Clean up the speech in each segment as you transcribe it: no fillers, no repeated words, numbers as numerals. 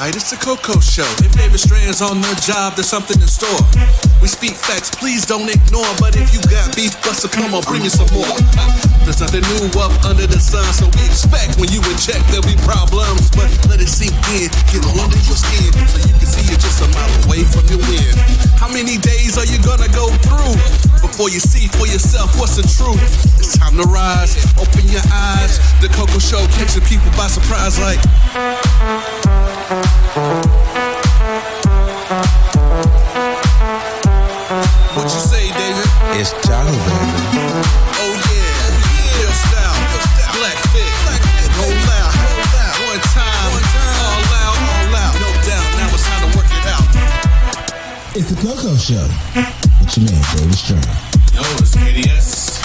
right, it's the Coco Show. If David Strand's on the job, there's something in store. We speak facts, please don't ignore. But if you got beef, Buster, come on, bring me some more. There's nothing new up under the sun, so we expect when you in check there'll be problems. But let it sink in, get under your skin, so you can see it just a mile away from your win. How many days are you gonna go through before you see for yourself what's the truth? It's time to rise, open your eyes. The Coco Show catching people by surprise like. What you say, David? It's Jolly, baby. Oh yeah, real style, black fit, go loud, one time, all out, no doubt. Now it's time to work it out. It's the Coco Show with your man David Strand. Yo, it's KDS.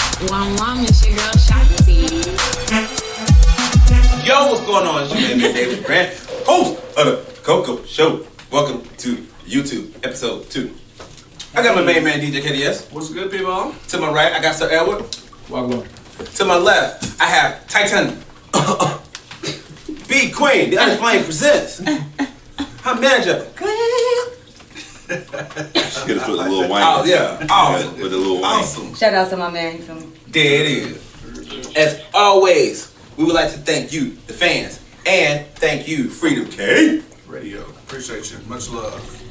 One, it's your girl Shanti. Yo, what's going on? It's your man David Strand, host of the Coco Show. Welcome to YouTube, episode 2. I got my main man DJ KDS. What's good, people? To my right, I got Sir Edward. Welcome. To my left, I have Titan. B Queen, the Unexplained presents. Her manager. Hit us with a little wine. Oh yeah, awesome. With a little wine. Awesome. Shout out to my man, you feel me? There it is. As always, we would like to thank you, the fans, and thank you, Freedom K. Radio, appreciate you. Much love.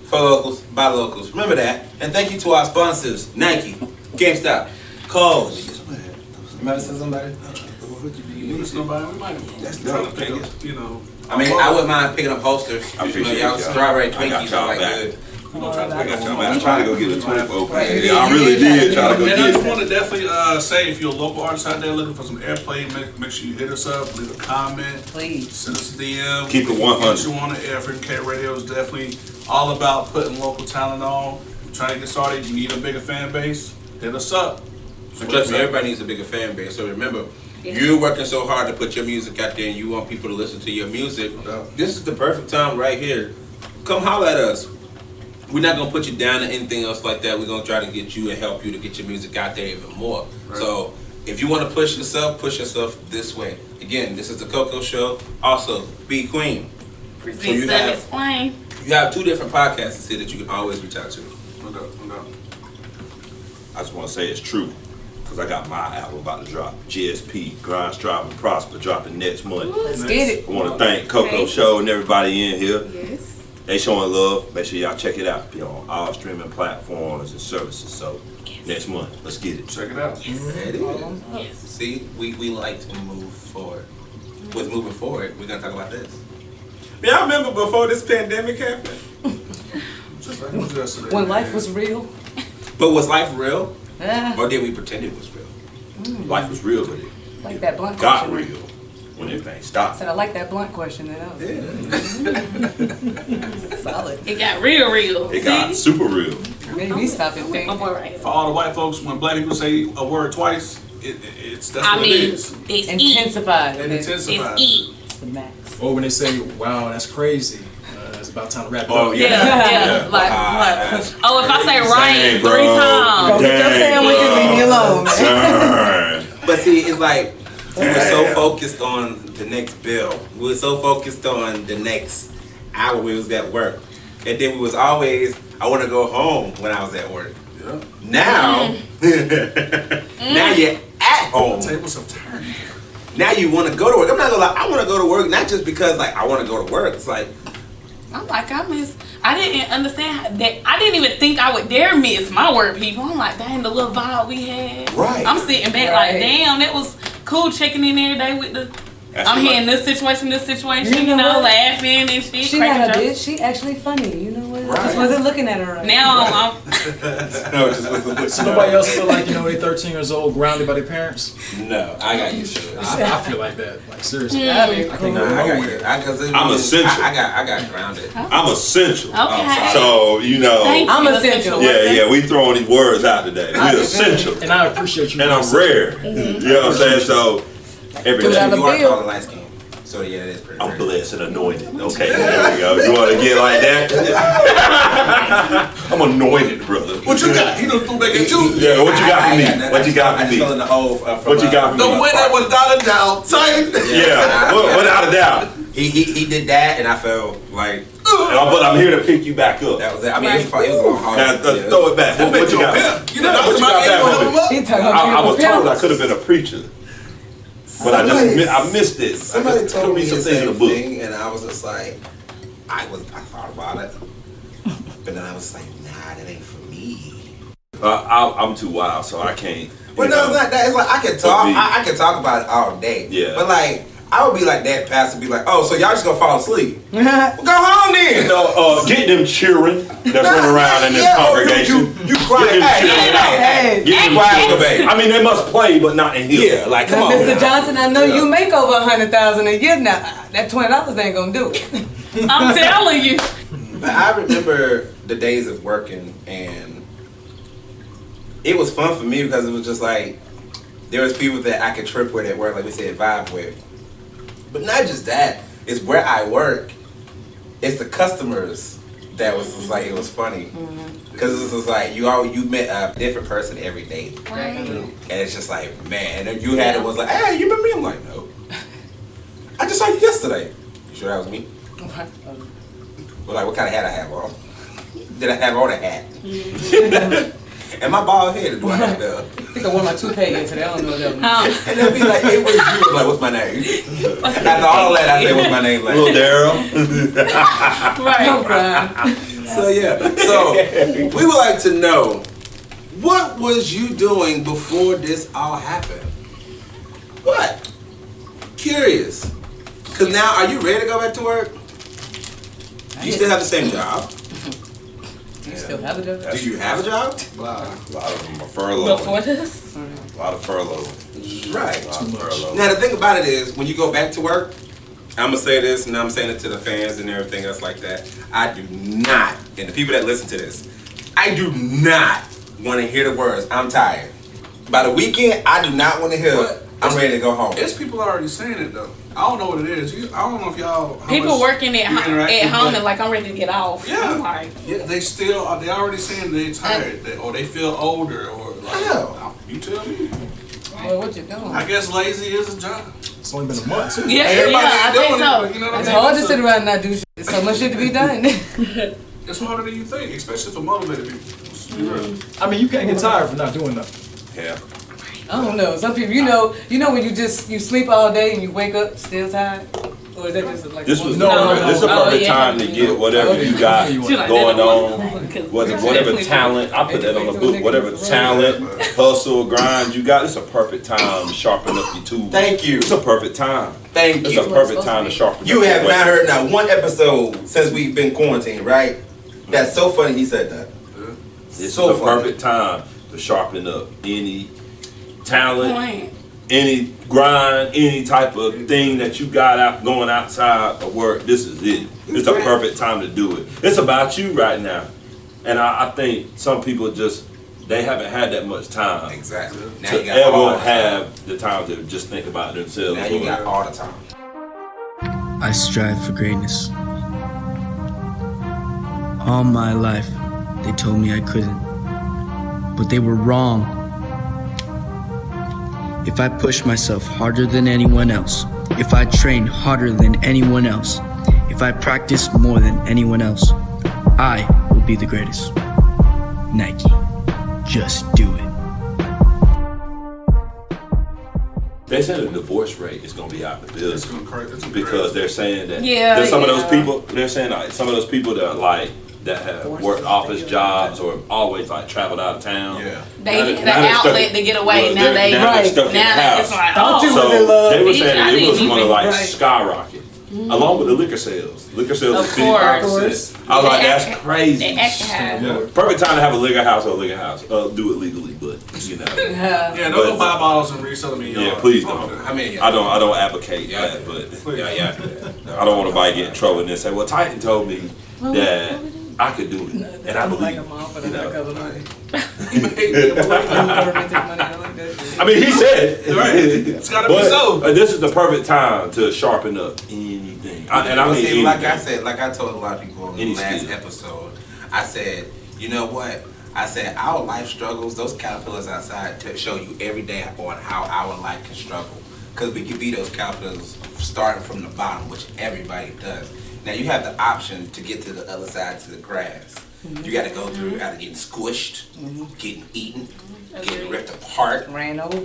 For locals, by locals. Remember that. And thank you to our sponsors, Nike, GameStop, Kohl's. You might have said somebody? That's trying to pick up, you know. I mean, I wouldn't mind picking up holsters. I appreciate y'all y'all. strawberry I got Twinkies y'all are like back. good. We're gonna try to I pick got up y'all, more. man. I'm trying to go get a 12 open. Right. Yeah, I really did try to go And I get just it. want to definitely say, if you're a local artist out there looking for some airplay, make sure you hit us up, leave a comment, Please. send us a DM. Keep it 100. Get you on the air. Freedom K Radio is definitely all about putting local talent on. Trying to get started, you need a bigger fan base, hit us up. Trust me, everybody needs a bigger fan base. So remember, you're working so hard to put your music out there and you want people to listen to your music. This is the perfect time right here. Come holler at us. We're not gonna put you down or anything else like that. We're gonna try to get you and help you to get your music out there even more. Right. So if you want to push yourself this way. Again, this is the Coco Show. Also, B Queen. Presents you have- Unexplained. You have 2 different podcasts here that you can always reach out to. No doubt. I just want to say it's true. Because I got my album about to drop. GSP, Grind, Strive, and Prosper, dropping next month. Let's get it. I want to thank Coco Show and everybody in here. Yes. They showing love. Make sure y'all check it out. Be on all streaming platforms and services. So next month, let's get it. Check it out. It is. See, we like to move forward. With moving forward, we're gonna talk about this. Y'all remember before this pandemic happened? Just like it was yesterday. When life was real. But was life real? Ah, Or did we pretend it was real? Life was real, but it like that blunt got question. real when everything I stopped. said I like that blunt question. That was solid. It got real. It got super real. Made me stop and think. My boy right here. For all the white folks, when black people say a word twice, that's I what it mean, is. it's eat. Intensified. It It's intensifies. eat. the max. Or when they say, wow, that's crazy. It's about time to wrap it Oh, up. yeah. Yeah. Like, that's oh, if I say right Dang, 3 bro. times. Go get your sandwich and leave me alone, man. Darn. But see, it's like we were so focused on the next bill. We were so focused on the next hour we was at work. And then we was always, I want to go home when I was at work. Yeah. Now, now you're at home. Tables have turned. Now you want to go to work. I'm not gonna lie, I want to go to work not just because like I want to go to work. It's like I'm like, I didn't understand that. I didn't even think I would dare miss my work people. I'm like, dang, the little vibe we had. Right. I'm sitting back Right. like, damn, that was cool checking in every day with the. That's I'm what- hearing this situation, You know what? laughing and shit. She cracking not a jokes. bitch. She actually funny. You know what? Right. Just wasn't looking at her right. Now I'm no, it just wasn't. So nobody else feel like, they're 13 years old, grounded by their parents? No, I got used to it. I feel like that. Like, seriously. That'd be I think Nah, I'm I got nowhere. used. Cause it I'm was- essential. I got grounded. I'm essential. okay. So, you know, Thank I'm you, essential. yeah, we throwing these words out today. We're essential. And I appreciate you. And I'm rare. You know what I'm saying? So, every Put out day. a You are bill. called a light skin. So yeah, it is pretty I'm rare. blessed and anointed. Okay, there we go. You want to get like that? I'm anointed, brother. What you got? He done threw back at you. Yeah, what you got for me? What you got I for just fell in me? the hole from, What you got for The me? winner without a doubt. Tight. Yeah, without a doubt. he did that, and I felt like But I'm here to pick you back up. that was it. I mean, it was a long haul. Now, throw it back. What you got? You know, What you got back, homie? He talking I about was beautiful told I pimps. could have been a preacher, but I missed it. Somebody Could told be me the something in same the book. thing, and I was just like, I thought about it, but then I was like, nah, that ain't for me. I'm too wild, so I can't. Well, you no, know. it's not that. It's like I can talk. me. I can talk about it all day. Yeah. But like, I would be like that pastor, be like, oh, so y'all just gonna fall asleep? Well, go home then. You know, get them children that's running around in this Yeah, congregation. You crying? Hey, Hey. Get them quiet, children. baby. I mean, they must play, but not in here. Yeah, like come Now, on. Mr. now. Johnson, I know you make over 100,000 a year now. That $20 ain't gonna do it. I'm telling you. But I remember the days of working, and it was fun for me because it was just like there was people that I could trip with at work, like we said, vibe with. But not just that, it's where I work. It's the customers that was just like it was funny because it was just like you met a different person every day, and it's just like man, and then you had it was like, hey, you remember me? I'm like, no, I just saw you yesterday. You sure that was me? Well, like, what kind of hat I have on? Did I have on a hat? Am I bald headed? Do I have the? I think I wore my toupee yesterday. I don't know what that was. And they'll be like, it was you. I'm like, what's my name? After all that, I say, what's my name? Little Like, Daryl. I'm Right. crying. so yeah. So we would like to know, what was you doing before this all happened? What? Curious. Cause now, are you ready to go back to work? Do you still have the same job? Do you still have a job? Do you have a job? A lot of them are furloughed. Before this? A lot of furlough. Right. A lot of furlough. Now the thing about it is, when you go back to work, I'm gonna say this, and I'm saying it to the fans and everything else like that. I do not, and the people that listen to this, I do not want to hear the words "I'm tired." By the weekend, I do not want to hear But "I'm ready to go home." It's people already saying it though. I don't know what it is. I don't know if y'all. how People much working you interact at with, home but and like I'm ready to get off. Yeah. I'm like, yeah, they already saying they tired, or they feel older, or like. Hell. You tell me. Well, what you doing? I guess lazy is a job. It's only been a month too. yeah, Everybody yeah, I ain't think doing it, so. but you know what I It's mean? hard to sit around and not do shit. There's so much shit to be done. It's harder than you think, especially for motivated people. Let's be real. I mean, you can't get tired for not doing nothing. Yeah. I don't know. Some people, you know when you sleep all day and you wake up still tired, or is that just like This was No, this is a no. perfect Oh, yeah. time to get whatever you got She She like, going they on. don't want- 'cause Whatever definitely- talent, I put that on the book. Whatever talent, hustle, grind you got, it's a perfect time to sharpen up your tools. Thank you. It's a perfect time. Thank It's you. a perfect time to sharpen You up your have not weapon. heard not one episode since we've been quarantined, right? That's so funny. He said that. This so is the funny. perfect time to sharpen up any talent, Point. any grind, any type of thing that you got out going outside of work. This is it. It's a perfect time to do it. It's about you right now. And I think some people they haven't had that much time Exactly. Now to you got all ever the time. have the time to just think about themselves. Now you got all the time. I strive for greatness. All my life, they told me I couldn't. But they were wrong. If I push myself harder than anyone else, if I train harder than anyone else, if I practice more than anyone else, I will be the greatest. Nike. Just do it. They said the divorce rate is going to be out the building It's gonna crazy. It's because they're saying that Yeah, there's some of those yeah. people. They're saying like some of those people that have worked office jobs or always like traveled out of town. Yeah. They Now the now they're outlet stuck- to get away. well, Now they're- they now they're stuck in the now it's house. like Thought you oh. was in love. They were Bitch, saying I that it was didn't going to even- like right. skyrocket, along with the liquor sales. Liquor sales Of is course. 50%. I was like, They that's act- crazy. They act high. Yeah. Perfect time to have a liquor house or a liquor house. Do it legally, but you know. Yeah. Yeah, don't But- go buy bottles and resell them in your Yeah, yard. please Fuck don't. that. How many? I don't advocate Yeah, that, but Please. Yeah. I don't want nobody to get in trouble and then say, well, Titan told me that I could do it, and I believe like it. a mom for You the know? cover money. Right. I mean, he said it. It's gotta be But, so. this is the perfect time to sharpen up anything. And I Well, mean, see, like I anything. said, like I told a lot of people on the Any last skill. episode, I said, you know what? I said our life struggles, those caterpillars outside to show you every day on how our life can struggle. because we can be those counselors starting from the bottom, which everybody does. Now you have the option to get to the other side to the grass. You got to go through either getting squished, getting eaten, getting ripped apart, Ran over,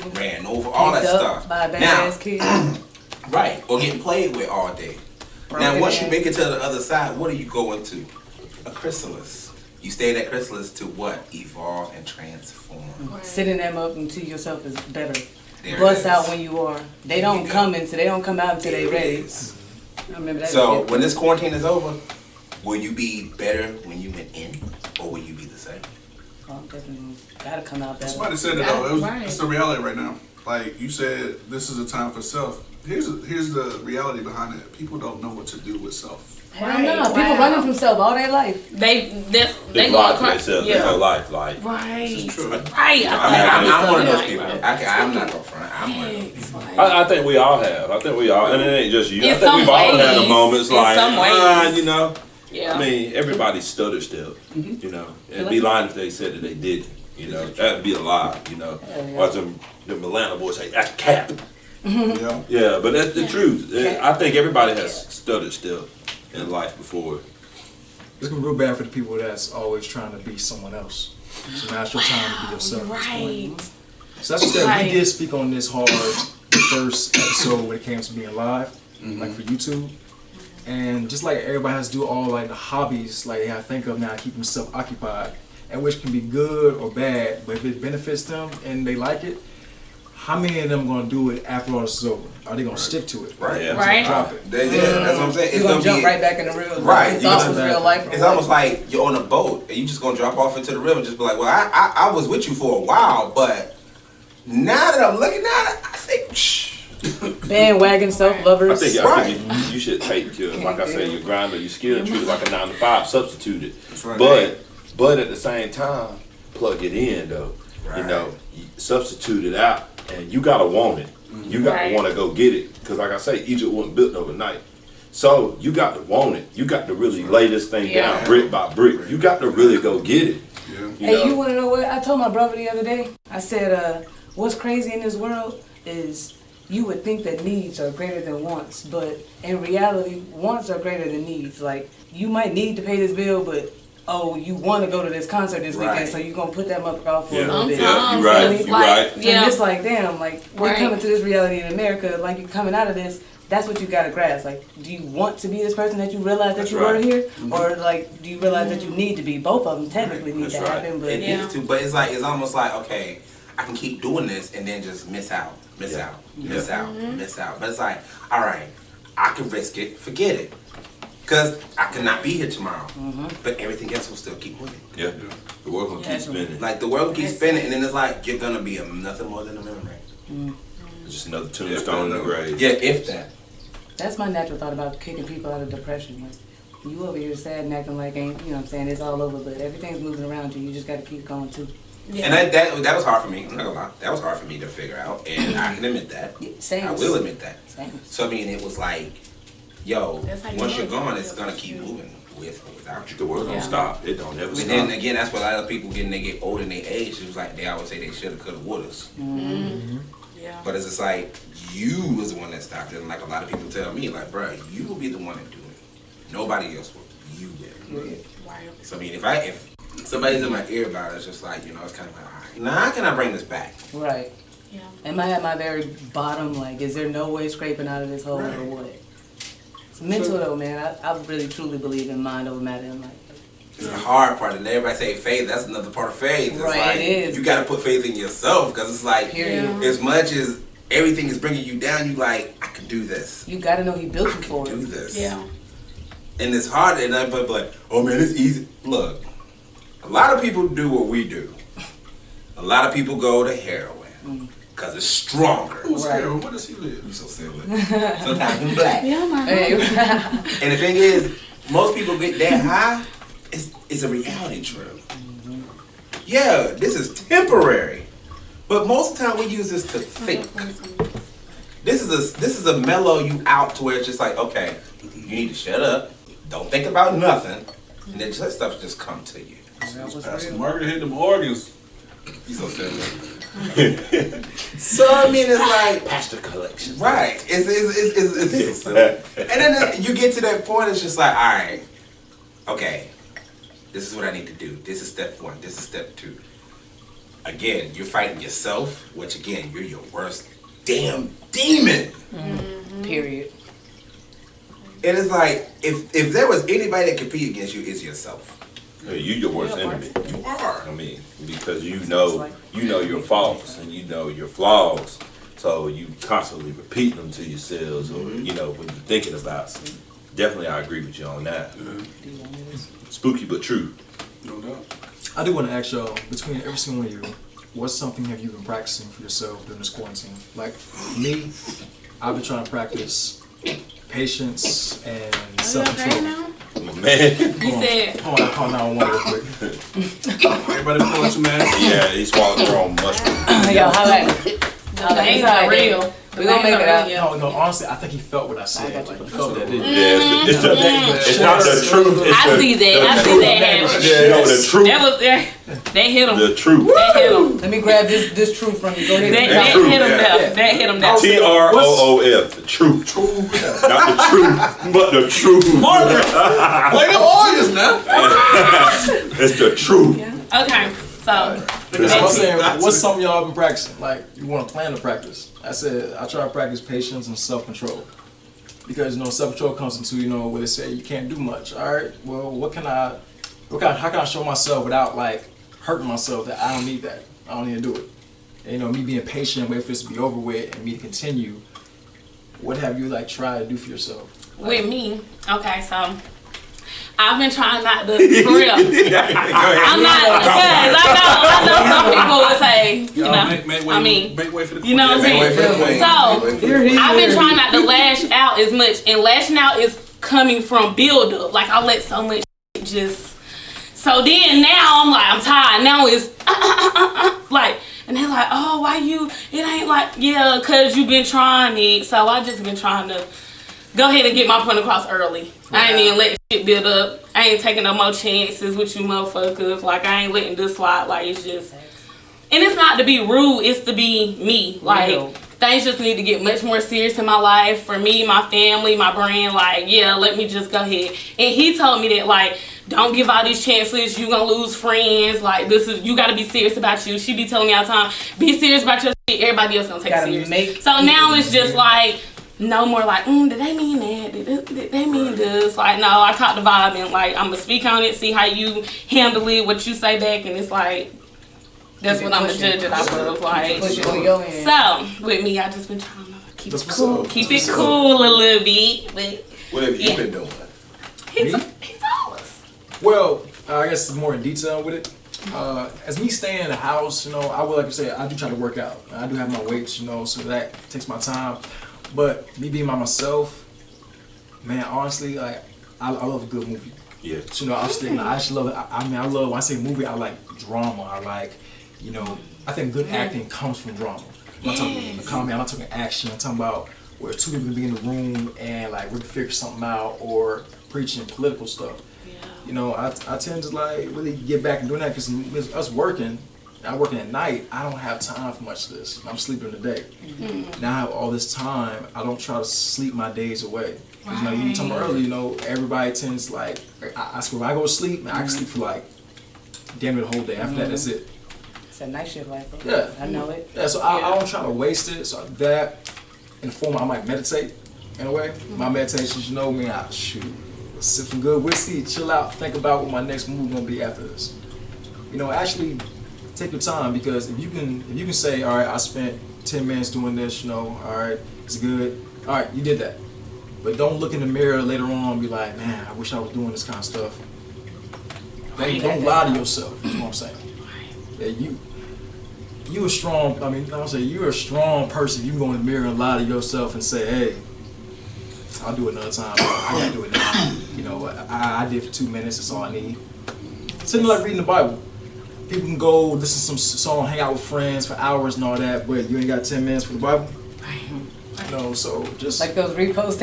all that picked up stuff. by a Now, badass kid. right, or getting played with all day. Now, Broken once you ass. make it to the other side, what are you going to? A chrysalis. You stay in that chrysalis to what? Evolve and transform. Sitting them up until yourself is better. There it Bust is. out when you are. They don't come out until they There it ready. is. I remember that. So kid. when this quarantine is over, will you be better when you went in, or will you be the same? Oh, definitely gotta come out better. Somebody said it though. Right. It's the reality right now. Like you said, this is a time for self. Here's the reality behind it. People don't know what to do with self. Hell Right, no, people wow. running from self all their life. They They go lie to across. themselves their whole life. Like, Right. True. Right. I mean, I'm one of those Right, people. right. I'm not gonna front. I'm one of those people. I think we all have. I think we all, and it ain't just you. I In think some we've all had the ways. moments In like, some ways. you know. Yeah. I mean, everybody stutter still, you know. It'd be lying if they said that they didn't, you know. That'd be a lie, you know. Watch them Atlanta boys say, that's cap. Yeah. Yeah, but that's the truth. I think everybody has stuttered still in life before. It's gonna be real bad for the people that's always trying to be someone else. So now it's your time to be yourself. at this point. Right. So that's what Right. we did speak on this hard the first episode when it came to being live, like for YouTube. And just like everybody has to do all like the hobbies, like they have to think of now to keep themselves occupied, and which can be good or bad, but if it benefits them and they like it, how many of them gonna do it after all this is over? Are they gonna stick to it? Right. Yeah. Right. Drop it. That's what I'm saying. It's You're gonna jump be right back in the real life. Right, You you thought gonna- it was real life. It's almost like you're on a boat and you just gonna drop off into the river. Just be like, well, I was with you for a while, but now that I'm looking at it, I think. Shh. bandwagon self-lovers. I think Right. you should take your, like I say, your grind or your skill and treat it like a 9 to 5, substitute it. That's right. But at the same time, plug it in though. You Right. know, you substitute it out, and you gotta want it. You gotta Right. want to go get it, because like I say, Egypt wasn't built overnight. So you got to want it. You got to really lay this thing Yeah. down brick by brick. You got to really go get it. Yeah. You Hey, know? you wanna know what? I told my brother the other day, I said, what's crazy in this world is you would think that needs are greater than wants, but in reality, wants are greater than needs. Like, you might need to pay this bill, but oh, you want to go to this concert this weekend, Right. so you're going to put that motherfucker off for a Yeah. little bit. Yeah, you Sometimes right, it's you like- right. And Yeah. it's like, damn, like, we're Right. coming to this reality in America, like, you're coming out of this, that's what you gotta grasp. Like, do you want to be this person that you realize that That's you right. were here? Or, like, do you realize that you need to be? Both of them technically need That's to right. happen, but It Yeah. needs to, but it's almost like, okay, I can keep doing this and then just miss out. But it's like, all right, I can risk it, forget it. Because I could not be here tomorrow. But everything else will still keep moving. Yeah. The world gonna keep Yeah. spinning. Like the world keeps spinning and then it's like, you're going to be nothing more than a memory. Just another tombstone in the grave. Yeah, if that. that's my natural thought about kicking people out of depression. Like, you over here sad and acting like ain't, you know what I'm saying, it's all over, but everything's moving around you. You just gotta keep going too. Yeah. And that was hard for me. I'm not gonna lie. That was hard for me to figure out. And I can admit that. Yeah, same. I will admit that. Same. So I mean, it was like, yo, That's how you once know you're it's gone, gonna it's be gonna a keep shoot. moving with or without you. The world don't Yeah. stop. It don't ever But stop. then again, that's what a lot of people get when they get older in their age. It was like they always say they shoulda, coulda, wouldas. Yeah. But it's just like you was the one that stopped it. And like a lot of people tell me, like, bruh, you will be the one that do it. Nobody else will. You will. Right. So I mean, if somebody's in my ear about it, it's just like, you know, it's kind of like, all right, now how can I bring this back? Right. Yeah. Am I at my very bottom? Like, is there no way scraping out of this hole or what? It's mental though, man. I really truly believe in mind over matter in life. It's the hard part, and everybody say faith. That's another part of faith. It's Right, like, it is. You got to put faith in yourself because it's like, Period. as much as everything is bringing you down, you like, I can do this. You gotta know he built you for Do it. this. Yeah. And it's hard, and I but like, oh man, it's easy. Look, a lot of people do what we do. A lot of people go to heroin because it's stronger. Who's Right. here? Where does he live? You so silly. Sometimes I'm black. Yeah, my Hey, And the thing is, most people get that high. It's a reality trip. Yeah, this is temporary, but most of the time we use this to think. This is a mellow you out to where it's just like, okay, you need to shut up, don't think about nothing, and then just let stuff just come to you. Pastor Margaret hit them organs. You so silly. So I mean, it's like Pastor collection. right. It's and then you get to that point. It's just like, all right, okay, this is what I need to do. This is step one. This is step two. Again, you're fighting yourself, which again, you're your worst damn demon. Period. It is like if there was anybody that compete against you, it's yourself. You your worst enemy. You are. I mean, because you know your faults and you know your flaws, so you constantly repeat them to yourselves, or when you're thinking about. Definitely, I agree with you on that. Spooky but true. No doubt. I do want to ask y'all, between every single one of you, what something have you been practicing for yourself during this quarantine? Like me, I've been trying to practice patience and self-control. Man. You said. Hold on, call 911 real quick. Everybody pull out your mask. Yeah, he swallowed the wrong mushroom. Yo, how that? They ain't real. We gonna make it out. No, honestly, I think he felt what I said. Like, he felt that, didn't he? Yeah, it's not the truth. It's I see that. I see that happen. Yeah, the truth. That was they hit him. The truth. That hit him. Let me grab this truth from you. Go ahead. That truth, hit him yeah. there. That hit him there. TROOF. The truth. Not the truth, but the truth. Play them Warriors now. It's the truth. Okay, so That's what I'm saying. What's something y'all been practicing? Like, you want to plan to practice. I said, I try to practice patience and self-control. Because, self-control comes into, where they say you can't do much. All right, well, how can I show myself without, like, hurting myself that I don't need that? I don't need to do it. And, me being patient, wait for this to be over with, and me to continue. What have you, like, tried to do for yourself? with me, okay, so I've been trying not to, for real. I'm not, because I know some people would say, Make way for the you know what I'm saying? So, I've been trying not to lash out as much, and lashing out is coming from build up. Like, I let so much shit just, so then now I'm tired. Now it's, like, and they're like, oh, why you, it ain't like, yeah, because you've been trying it. So I just been trying to go ahead and get my point across early. I ain't even let shit build up. I ain't taking no more chances with you motherfuckers. Like, I ain't letting this slide. Like, it's just, and it's not to be rude, it's to be me. Like, things just need to get much more serious in my life. For me, my family, my brand, like, yeah, let me just go ahead. And he told me that, like, don't give all these chances, you gonna lose friends. Like, you gotta be serious about you. She be telling me all the time, be serious about your shit, everybody else gonna take it serious. So now it's just like, no more like, did they mean that? Did they mean this? Like, no, I caught the vibe and like, I'm gonna speak on it, see how you handle it, what you say back, and it's like, that's what I'm gonna judge it off of. Like, so with me, I just been trying to keep it cool, a little bit. But What have you been doing? he's always. Well, I guess more in detail with it. As me staying in the house, I would like to say I do try to work out. I do have my weights, so that takes my time. But me being by myself, man, honestly, like I love a good movie. Yeah. So, I'm sticking. I actually love it. I love when I say movie. I like drama. I like, I think good acting comes from drama. I'm not talking comedy. I'm not talking action. I'm talking about where two people can be in the room and like we can figure something out, or preaching political stuff. I tend to like really get back and doing that because us working. I'm working at night, I don't have time for much of this. I'm sleeping in the day. Now I have all this time, I don't try to sleep my days away. Because you were talking about earlier, everybody tends like, I swear when I go to sleep, man, I can sleep for like damn near the whole day. After that, that's it. It's a night shift life. Yeah. I know it. Yeah, so I don't try to waste it. So that, in the form I might meditate in a way. My meditations, me, I sip some good whiskey, chill out, think about what my next move gonna be after this. Actually, take your time, because if you can say, all right, I spent 10 minutes doing this, all right, it's good. All right, you did that. But don't look in the mirror later on and be like, man, I wish I was doing this kind of stuff. Don't lie to yourself, is what I'm saying. Yeah, you're a strong person. You can go in the mirror and lie to yourself and say, hey, I'll do it another time. I gotta do it now. I did for 2 minutes, that's all I need. Sitting like reading the Bible. People can go listen to some song, hang out with friends for hours and all that, but you ain't got 10 minutes for the Bible? So just like those reposts,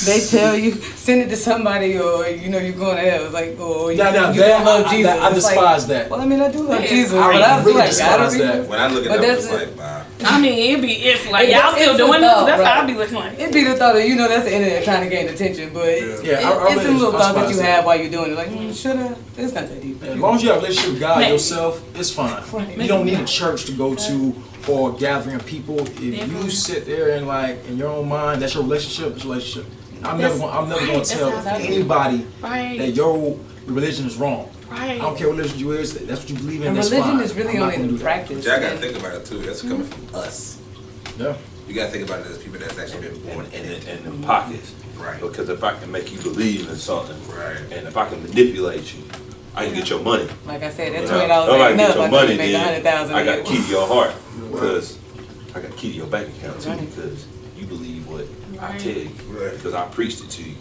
they tell you send it to somebody, or you're going to hell. It's like, or you don't love Jesus. I despise that. Well, I mean, I do love Jesus, I but I really like, despise that. When I look at that, it's like, wow. I mean, it's like y'all still doing this. That's how I be looking like. It'd be the thought of that's the internet trying to gain attention, but it's a little thought that you have while you're doing it. Like, should I? It's not that deep. As long as you have a relationship with God yourself, it's fine. Right. You don't need a church to go to or a gathering of people. If you sit there and in your own mind, that's your relationship. It's your relationship. I'm never going to tell anybody that your religion is wrong. Right. I don't care what religion you is. That's what you believe in. And that's religion fine. is really only the practice. I gotta think about it too. That's coming from us. Yeah. You gotta think about it as people that's actually been born in it. In the pockets. Right. Because if I can make you believe in something, Right. and if I can manipulate you, I can get your money. Like I said, that If $20 I ain't get enough. your I money, can make then 100,000. I gotta keep your heart, because I gotta keep your bank account too, because you believe what I tell you, because I preached it to you.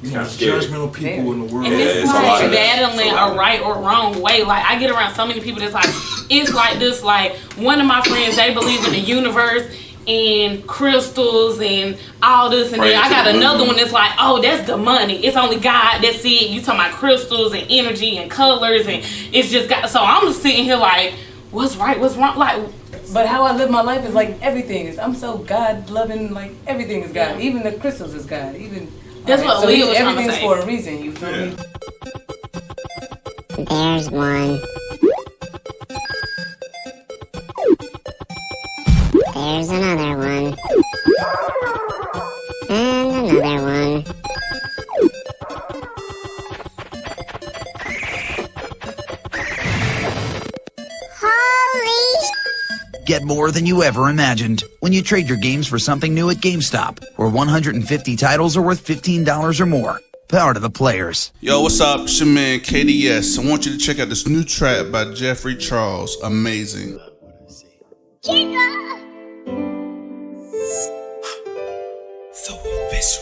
It's kind of scary. Judgmental people in the world. And it's it's a lot like of that. battling a right or wrong way. Like I get around so many people that's like, it's like this. Like one of my friends, they believe in the universe and crystals and all this, and then I got another one that's like, oh, that's the money. It's only God. That's it. You talking about crystals and energy and colors, and it's just got. So I'm just sitting here like, what's right? What's wrong? Like. But how I live my life is like everything is. I'm so God loving. Like everything is God. Even the crystals is God. Even. That's what Leah was trying to everything's say. for a reason. You feel me? There's one. There's another one. And another one. Get more than you ever imagined when you trade your games for something new at GameStop, where 150 titles are worth $15 or more. Power to the players. Yo, what's up? It's your man KDS. I want you to check out this new track by Jeffrey Charles. Amazing.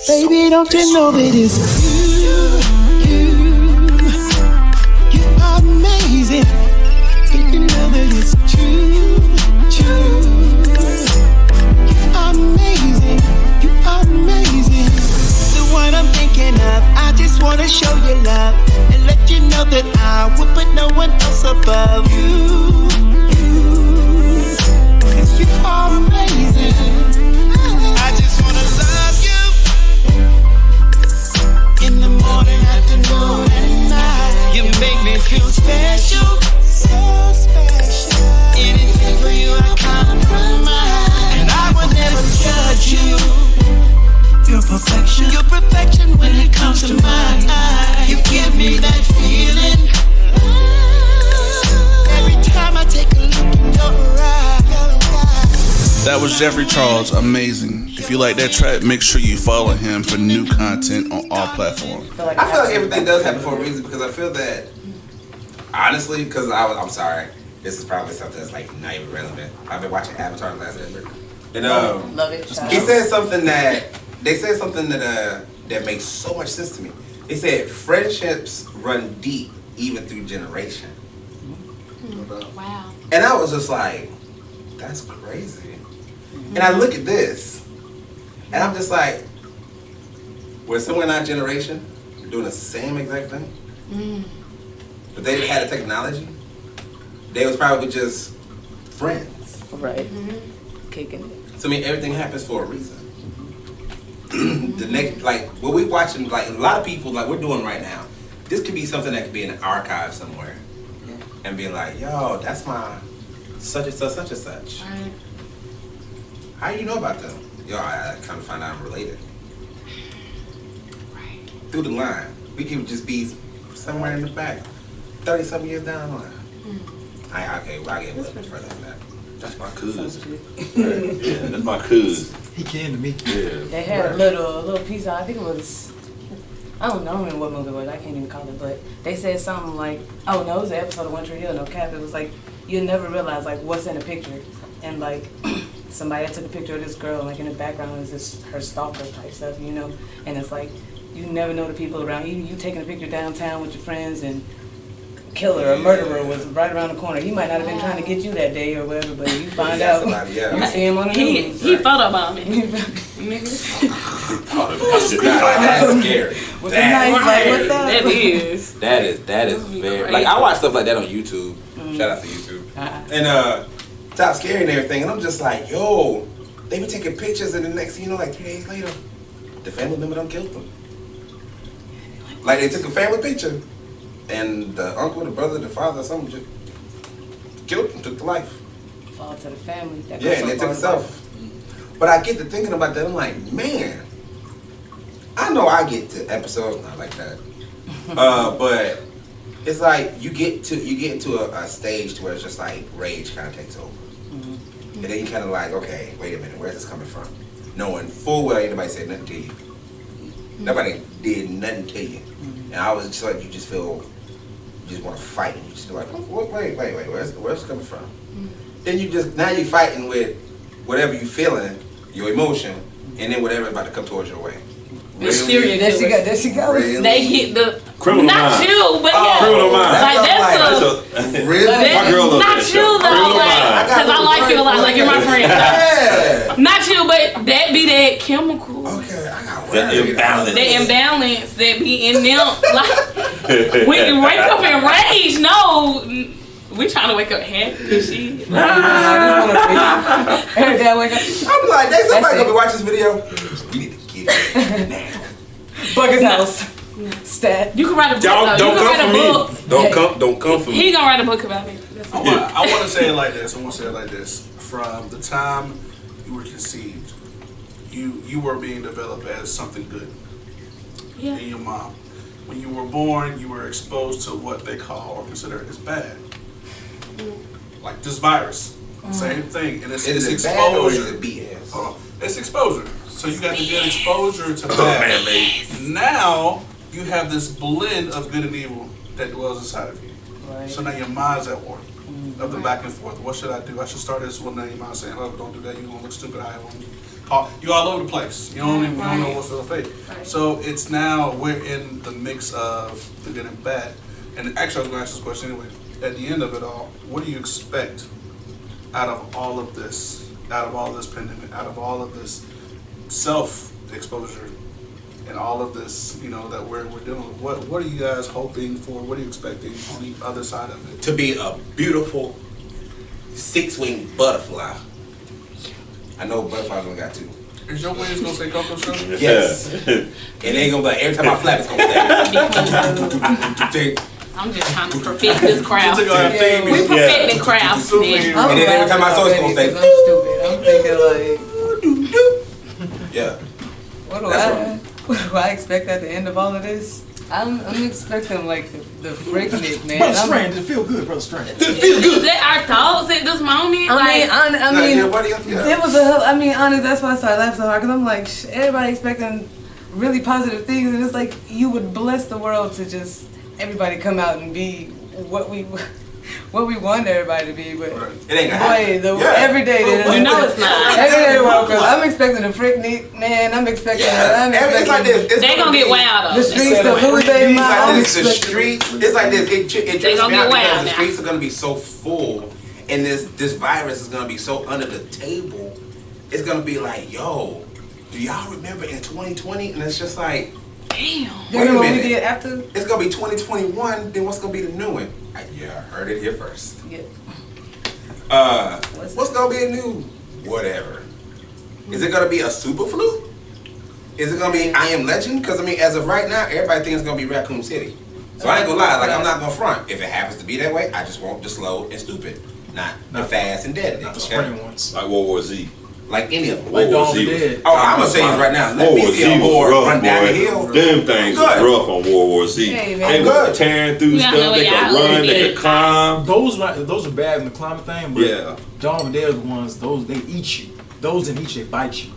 Baby, don't you know that it's you're amazing. Don't you know that it's true? You're amazing. You're amazing. The one I'm thinking of, I just wanna show you love and let you know that I would put no one else above you. 'Cause you are amazing. I just wanna love you in the morning, afternoon, and night. You make me feel special, so special. Anything for you, I compromise, and I will never judge you. Your perfection when it comes to my eye. You give me that feeling every time I take a look in your eyes. That was Jeffrey Charles. Amazing. If you like that track, make sure you follow him for new content on all platforms. I feel like everything does happen for a reason, because I feel that, honestly, because I'm sorry, this is probably something that's like not even relevant. I've been watching Avatar last night, and Love it. he said something that that makes so much sense to me. They said friendships run deep even through generation. Wow. And I was just like, that's crazy. And I look at this, and I'm just like, was someone in our generation doing the same exact thing? But they didn't have the technology. They was probably just friends. Right. Kicking it. So I mean, everything happens for a reason. The next, like what we watching, like a lot of people, like we're doing right now. This could be something that could be in an archive somewhere, and be like, yo, that's my such and such, such and such. Right. How do you know about them? Yo, I kind of find out I'm related. Right. Through the line, we could just be somewhere in the back, 30-something years down the line. Okay, well, I get a little bit further than that. That's my cousin. Yeah, that's my cousin. He came to me. Yeah. They had a little piece of, I think it was, I don't remember what movie it was, I can't even call it, but they said something like, oh no, it was an episode of One Tree Hill, no cap. It was like, you'll never realize like what's in a picture. And like, somebody took a picture of this girl, like in the background is this, her stalker type stuff, you know? And it's like, you never know the people around you. You taking a picture downtown with your friends and killer or murderer was right around the corner. He might not have been trying to get you that day or whatever, but you find out. Somebody, yeah. You see him on the news. He photobombed me. That's scary. With the knife, like, what's up? That is. That is very like I watch stuff like that on YouTube. Shout out to YouTube. And top scary and everything, and I'm just like, yo, they be taking pictures, and the next thing you know, like 3 days later, the family member done killed them. Like they took a family picture, and the uncle, the brother, the father, or something just killed them, took the life. Fall to the family. That Yeah, and they took itself. But I get to thinking about that, I'm like, man, I know I get to episodes not like that. But it's like you get into a stage to where it's just like rage kind of takes over. And then you kind of like, okay, wait a minute, where's this coming from? Knowing full well anybody said nothing to you. Nobody did nothing to you. And I was just like, you just feel, you just want to fight. And you just feel like, oh, wait, where's this coming from? Then now you're fighting with whatever you're feeling, your emotion, and then whatever is about to come towards your way. Serious. There she go. Really? They get the Criminal not mind. you, but yeah. Criminal mind. Like that's really? My girl loves not that you show. though, Criminal like mind. because I like you a lot, like you're my friend. Yeah. Not you, but that be that chemical. Okay, I got That imbalance. The imbalance that be in them. Like we can wake up in rage. No, we trying to wake up happy. She. Every day I wake up. I'm like, next time I go watch this video, we need to get it now. Bucket's house. Stat. You can write a book. Don't you can come write for a book. me. Don't come for me. He gonna write a book about me. I want to say it like this. From the time you were conceived, you were being developed as something good Yeah. in your mom. When you were born, you were exposed to what they call or consider as bad. Like this virus, same thing, and it's Is it bad or is it exposure. BS? Hold on. It's exposure. So you got to get exposure to bad. Now you have this blend of good and evil that dwells inside of you. Right. So now your mind's at war of the back and forth. What should I do? I should start this one day. Your mind saying, "Oh, don't do that. You're gonna look stupid." You all over the place. You don't know what's the fate. Right. So it's now we're in the mix of the good and bad. And actually, I was gonna ask this question anyway. At the end of it all, what do you expect out of all of this? Out of all this pandemic? Out of all of this self-exposure? And all of this, that we're dealing with. What are you guys hoping for? What are you expecting on the other side of it? To be a beautiful 6-winged butterfly. I know butterflies only got 2. Is your wings gonna say Coco Sugar? Yes. And they ain't gonna be like, every time I flap, it's gonna say. I'm just trying to perfect this craft. You took our theme. We perfecting crafts, man. And then every time I saw it's gonna say. I'm thinking like, Yeah. what do I expect at the end of all of this? I'm expecting like the Freaknik, man. Brother Strange, it feel good, Brother Strange. Is that our thoughts at this moment? I mean, Yeah. it was honest, that's why I started laughing so hard, because I'm like, everybody expecting really positive things, and it's like, you would bless the world to just, everybody come out and be what we want everybody to be, but It ain't gonna happen. every day, it's not. every day, I'm expecting a Freaknik, man, I'm expecting, It's like this. They gonna get wild. the streets, the food they It's like mind. this. The streets. It's like this. It trips gonna me out get wild because the now. streets are gonna be so full, and this virus is gonna be so under the table. It's gonna be like, yo, do y'all remember in 2020? And it's just like, Damn. You wait a remember what we minute. did after? It's gonna be 2021. Then what's gonna be the new one? I heard it here first. Yeah. What's gonna be a new whatever? Is it gonna be a super flu? Is it gonna be I Am Legend? Because I mean, as of right now, everybody thinks it's gonna be Raccoon City. So I ain't gonna lie, like I'm not gonna front. If it happens to be that way, I just want the slow and stupid, not the fast and deadly. Not the Okay? spring ones. Like World War Z. Like any of them. Like War Dawn of the Z. Dead. Oh, I'm gonna say this right now. Let World me War see a Z more was rough, run down the boy. hill. Them things was Good. rough on World War Z. Hey, man. They Good. were tearing through You gotta know stuff. They where could y'all run. They live. could climb. Those are bad in the climate thing, but Yeah. Dawn of the Dead ones, those they eat you. Those didn't eat you, they bite you.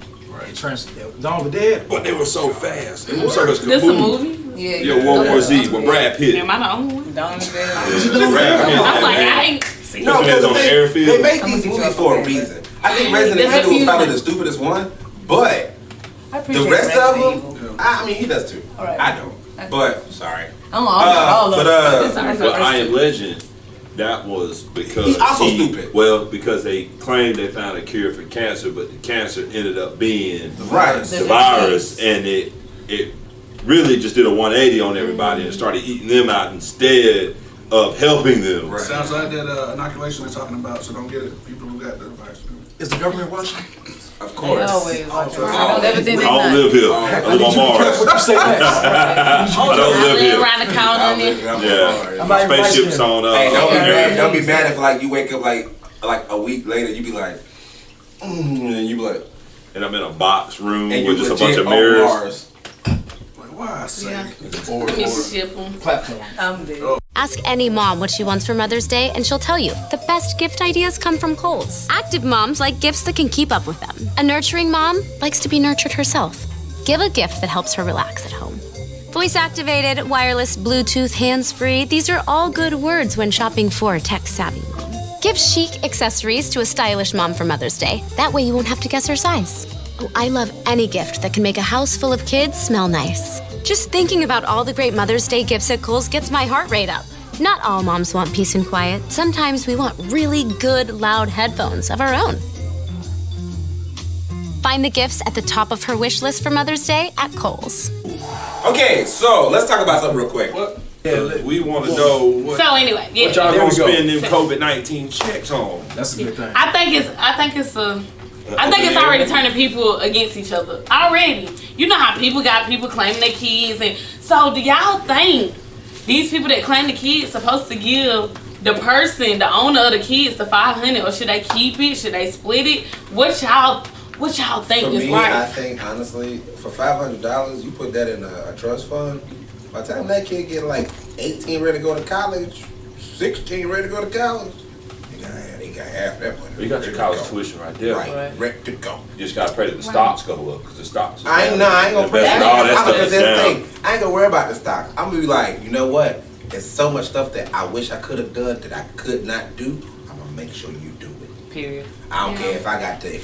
Dawn of the Dead. But they were so fast. They were so much This a kaboom. movie? Yeah, World War Z with Brad Pitt. Am I the only one? Dawn of the Dead. Yeah, Brad Pitt. I'm like, man. I ain't seen No, This man's on the because airfield. they make I'm these gonna movies get you for a off reason. I think Resident There's Evil is a probably few- the stupidest one, but I the appreciate rest of Resident them, Evil. I mean, he does too. All right. I don't. But sorry. I'm all but I Am Legend, that was because He's also stupid. Well, because they claimed they found a cure for cancer, but the cancer ended up being The virus. the virus, and it really just did a 180 on everybody and started eating them out instead of helping them. Right. Sounds like that inoculation they're talking about, so don't get it. People who got the virus. Is the government watching? Of They course. always watch Always. everything I they don't done. live here. I live on Mars. What you say next? I don't I live live here. around the corner. Yeah, I'm not even spaceship's light-skinned. on Hey, up. don't be mad if like you wake up like a week later, you be like, and you be like, And I'm in a box room and with you just a legit bunch of on mirrors. Mars. Like, why I say? Yeah. Or Let me ship them. platform. I'm dead. Ask any mom what she wants for Mother's Day, and she'll tell you. The best gift ideas come from Kohl's. Active moms like gifts that can keep up with them. A nurturing mom likes to be nurtured herself. Give a gift that helps her relax at home. Voice-activated, wireless, Bluetooth, hands-free, these are all good words when shopping for a tech-savvy mom. Give chic accessories to a stylish mom for Mother's Day. That way you won't have to guess her size. Oh, I love any gift that can make a house full of kids smell nice. Just thinking about all the great Mother's Day gifts at Kohl's gets my heart rate up. Not all moms want peace and quiet. Sometimes we want really good, loud headphones of our own. Find the gifts at the top of her wish list for Mother's Day at Kohl's. Okay, so let's talk about something real quick. We want to know what So anyway, yeah. y'all There gonna we go. spend them COVID-19 checks on. That's a good thing. I think it's already turning people against each other. Already. You know how people got people claiming their kids, and so do y'all think these people that claim the kids supposed to give the person, the owner of the kids, the $500, or should they keep it? Should they split it? What y'all think For is me, right? I think honestly, for $500, you put that in a trust fund. By the time that kid get like 18, ready to go to college, 16, ready to go to college, they got half that money. You got your college tuition right there. Right, ready to go. You just gotta pray that the stocks go up, because the stocks. I ain't gonna pray Invest in that. all that stuff Because is that's the down. thing. I ain't gonna worry about the stock. I'm gonna be like, you know what? There's so much stuff that I wish I could have done that I could not do. I'm gonna make sure you do it. Period. I don't care if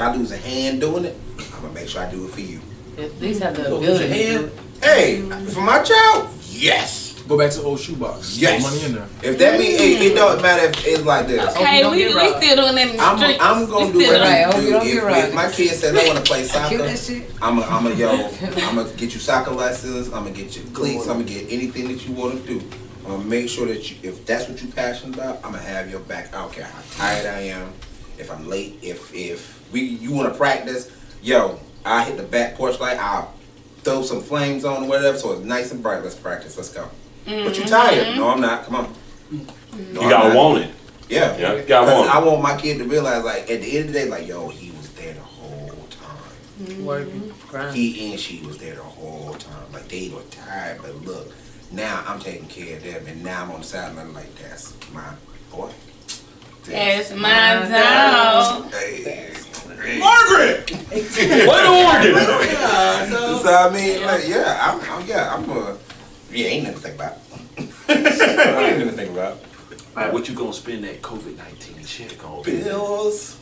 I lose a hand doing it. I'm gonna make sure I do it for you. At least have the Lose ability your to do hand? it. Hey, for my child, yes. Go back to the old shoebox. Yes. Throw money in there. If that means it don't matter if it's like this. Okay, we still doing that in the streets. I'm gonna We do still what doing I it. do. If my kid says I want to play Cute soccer, that shit. I'm gonna get you soccer lessons. I'm gonna get you cleats. I'm gonna get anything that you want to do. I'm gonna make sure that if that's what you're passionate about, I'm gonna have your back. I don't care how tired I am, if I'm late, if you want to practice, I hit the back porch light. I'll throw some flames on or whatever, so it's nice and bright. Let's practice. Let's go. But you tired? No, I'm not. Come on. No, You gotta want it. Yeah. Yeah, you gotta 'Cause want it. I want my kid to realize, like, at the end of the day, like, yo, he was there the whole time. Working, grind. He and she was there the whole time. Like, they were tired, but look, now I'm taking care of them, and now I'm on the sideline like, that's my boy. That's my dog. Margaret! What an organ! So, I mean, like, ain't nothing to think about. Ain't nothing to think about. What you gonna spend that COVID-19 check on? Bills.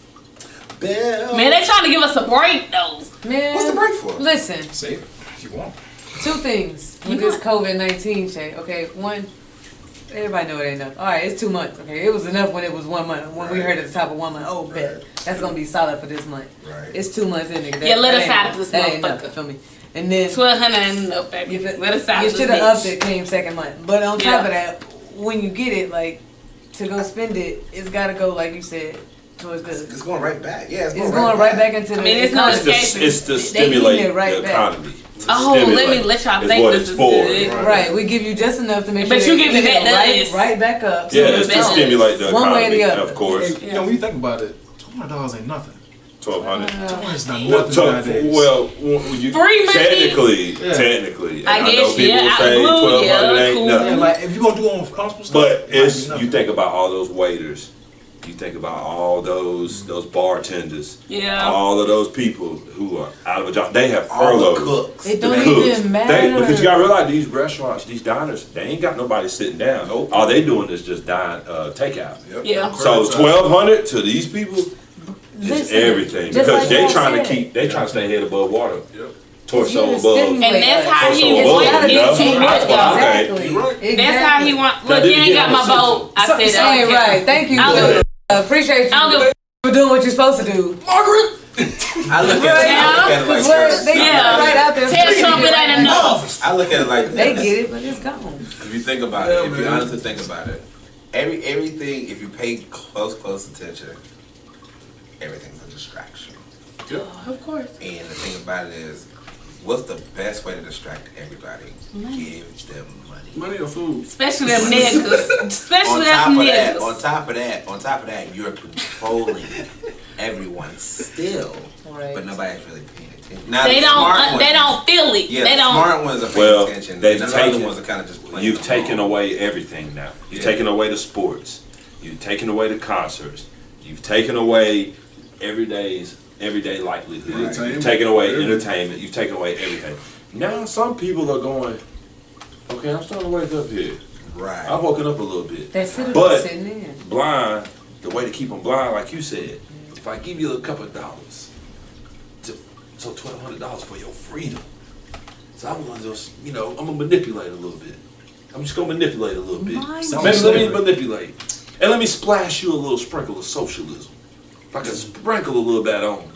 Man, they trying to give us a break though. Man, what's the break for? Listen. Save it if you want. Two things with this COVID-19 check. Okay, one, everybody know it ain't enough. All right, it's 2 months. Okay, it was enough when it was 1 month. When we heard at the top of 1 month, oh, bet that's gonna be solid for this month. Right. It's 2 months in, nigga. Yeah, let us out of this that ain't enough, motherfucker. feel me? And then 1,200 and up, baby. Let us out you of should this have upped bitch. it came second month. But on top of that, when you get it, like to go spend it, it's gotta go like you said towards the. It's going right back. Yeah, it's It's going going right back into the. it's no economy. escape. It's to They stimulate eating it right the back. economy. Oh, let y'all think what this it's is for. good. Right, we give you just enough to make But sure you give me it that right, nice. right back up. Yeah, it's to it's stimulate the one way or economy, the other. of course. You know, when you think about it, $200 ain't nothing. $1,200. $200 is not Well, nothing nowadays. you Free money. technically, I and guess, know people yeah, say out the blue, yeah, $1,200 ain't cool. Yeah, nothing. like if you're gonna do it on comfortable stuff, But it might be it's nothing. you think about all those waiters, you think about all those bartenders, Yeah. all of those people who are out of a job. They have All the furloughs. cooks. It The don't cooks. even matter. Because you gotta realize these restaurants, these diners, they ain't got nobody sitting down. All they doing is just takeout. Yeah. So $1,200 to these people is Listen, everything just because like they y'all trying to said. keep, they trying to stay head above water. Yep. torso above. And that's how he Torso wants above, it you know? to work, That's what though. I think. Exactly. That's how he wants. Now, Look, did you he ain't get got my on the vote. I said that. Saying right. Thank you. I don't give Appreciate you I don't give a for doing what you're supposed to do. I look at it like this. They right out there. Tell Trump it ain't enough. I look at it like this. They get it, but it's gone. If you think about it, if you honestly think about it, everything, if you pay close attention, everything's a distraction. Of course. And the thing about it is, what's the best way to distract everybody? Give them money. Money or food? Especially them niggas. Especially them niggas. On top of that, you're controlling everyone still, but nobody's really paying attention. Now, They don't feel it. Yeah, they the don't. smart ones are paying Well, attention. they've and the other taken. ones are kind of just playing. You've taken away everything now. You've Yeah. taken away the sports. You've taken away the concerts. You've taken away everyday livelihood. Entertainment. You've taken away Everything. entertainment. You've taken away everything. Now some people are going, okay, I'm starting to wake up here. Right. I've woken up a little bit. That's it. But Sitting in. blind, the way to keep them blind, like you said, if I give you a couple of dollars, so $1,200 for your freedom. So I'm gonna just, I'm gonna manipulate a little bit. I'm just gonna manipulate a little bit. Maybe let me manipulate. And let me splash you a little sprinkle of socialism. If I can sprinkle a little bit on you.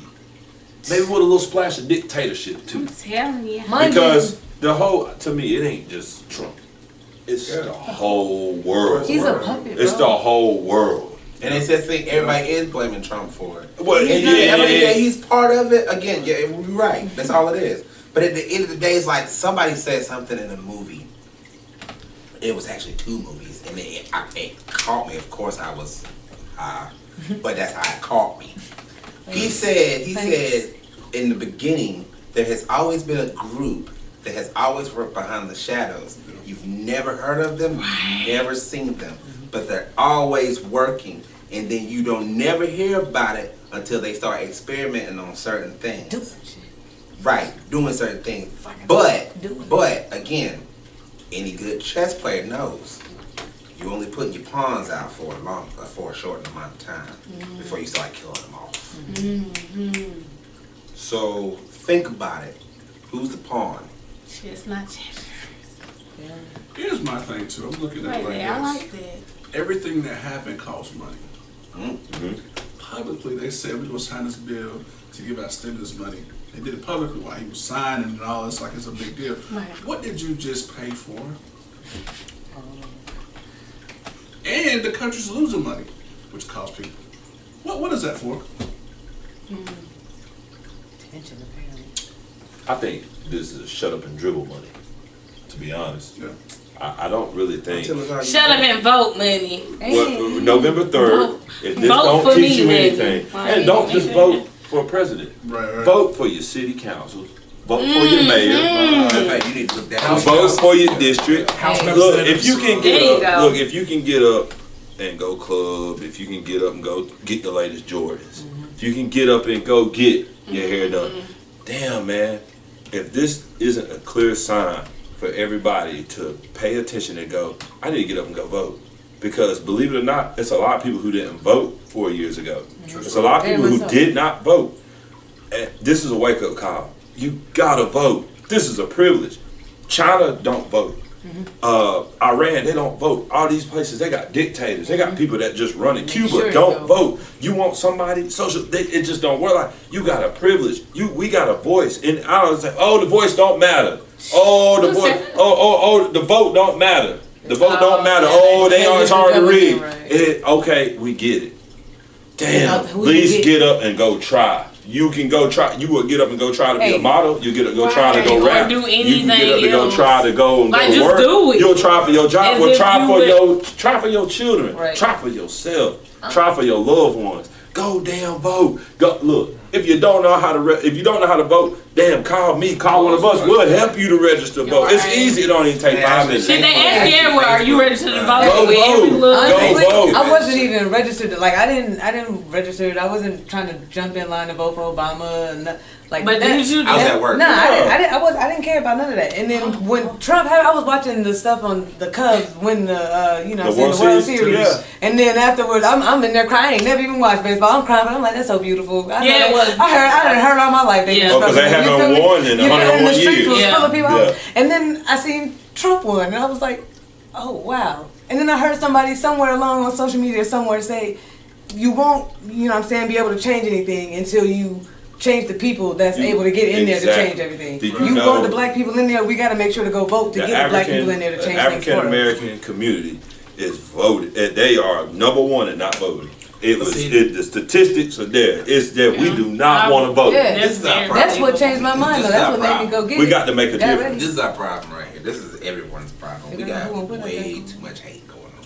Maybe with a little splash of dictatorship too. I'm telling you. Because to me, it ain't just Trump. It's the whole world. He's a puppet, It's bro. the whole world. And it's that thing, everybody is blaming Trump for it. Well, yeah, he's part of it. Again, yeah, you're right. That's all it is. But at the end of the day, it's like somebody said something in a movie. It was actually two movies, and it caught me. Of course, I was high, but that's how it caught me. He said in the beginning, there has always been a group that has always worked behind the shadows. You've never heard of them, you've never seen them, but they're always working. And then you don't never hear about it until they start experimenting on certain things. Right, doing certain things. But again, any good chess player knows you only putting your pawns out for a short amount of time before you start killing them off. So think about it. Who's the pawn? It's not chess. Here's my thing too. I'm looking at it like I this. like that. Everything that happened costs money. Mm-hmm. Publicly, they said we're gonna sign this bill to give out stimulus money. They did it publicly while he was signing and all. It's like it's a big deal. Right. What did you just pay for? And the country's losing money, which costs people. What is that for? I think this is shut up and dribble money, to be honest. Yeah. I don't really think. Shut up and vote money. Well, November 3rd, if this Vote don't for teach me, you baby. anything, Right. and don't just vote for a president. Right. Vote for your city councils. Vote for your mayor. In fact, you need to look that Vote for your district. House Look, representatives. if you can There you get go. up, look, if you can get up and go club, if you can get up and go get the latest Jordans, if you can get up and go get your hair done, damn man, if this isn't a clear sign for everybody to pay attention and go, I need to get up and go vote. Because believe it or not, it's a lot of people who didn't vote 4 years ago. There's a lot of people who did not vote. And this is a wake-up call. You gotta vote. This is a privilege. China don't vote. Iran, they don't vote. All these places, they got dictators. They got people that just run it. Cuba sure you don't vote. You want somebody social? It just don't work. Like you got a privilege. We got a voice. And I was like, oh, the voice don't matter. Oh, the voice. Oh, the vote don't matter. The vote don't matter. Oh, it's hard to read. Okay, we get it. Damn. At least get up and go try. You can go try. You will get up and go try to be a model. You get up, go try to go Or rap. do You anything can get up and go else. try to go and Like, go to just work. do it. You'll try for your job. As Well, if try you for would- your children. Right. Try for yourself. Try for your loved ones. Go damn vote. Go look. If you don't know how to vote, damn, call me. Call one of us. We'll help you to register to vote. It's easy. It don't even take 5 minutes. Shit, they ask you everywhere, are you registered to vote? Go With every vote. little Go thing. vote. I wasn't even registered. Like I didn't register. I wasn't trying to jump in line to vote for Obama. And like, But did you? I was at work. Nah, I didn't care about none of that. And then when Trump I was watching the stuff on the Cubs win the World Series. Yeah. And then afterwards, I'm in there crying. I ain't never even watched baseball. I'm crying, but I'm like, that's so beautiful. I know Yeah, it that- was. I heard all my life. They Oh, because they haven't won in 101 the streets years. was full of people. Yeah. And then I seen Trump won, and I was like, oh wow. And then I heard somebody somewhere along on social media somewhere say, you won't, you know what I'm saying, be able to change anything until you change the people that's able to get in there to change everything. You want the black people in there, we got to make sure to go vote to get the black people in there to change things for African us. American community is voted. They are number one at not voting. The statistics are there. It's that we do not want to vote. Yeah, that's what changed my mind though. That's what made me go get it. We got to make a difference. This is our problem right here. This is everyone's problem. We got way too much hate going on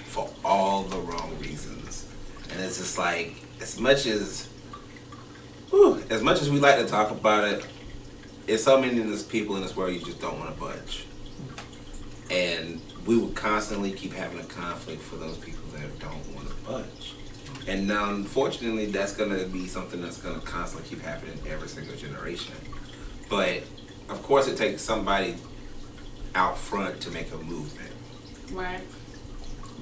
for all the wrong reasons. And it's just like, as much as we like to talk about it, there's so many of these people in this world you just don't want to budge. And we will constantly keep having a conflict for those people that don't want to budge. And now, unfortunately, that's going to be something that's going to constantly keep happening every single generation. But, of course, it takes somebody out front to make a movement. Right.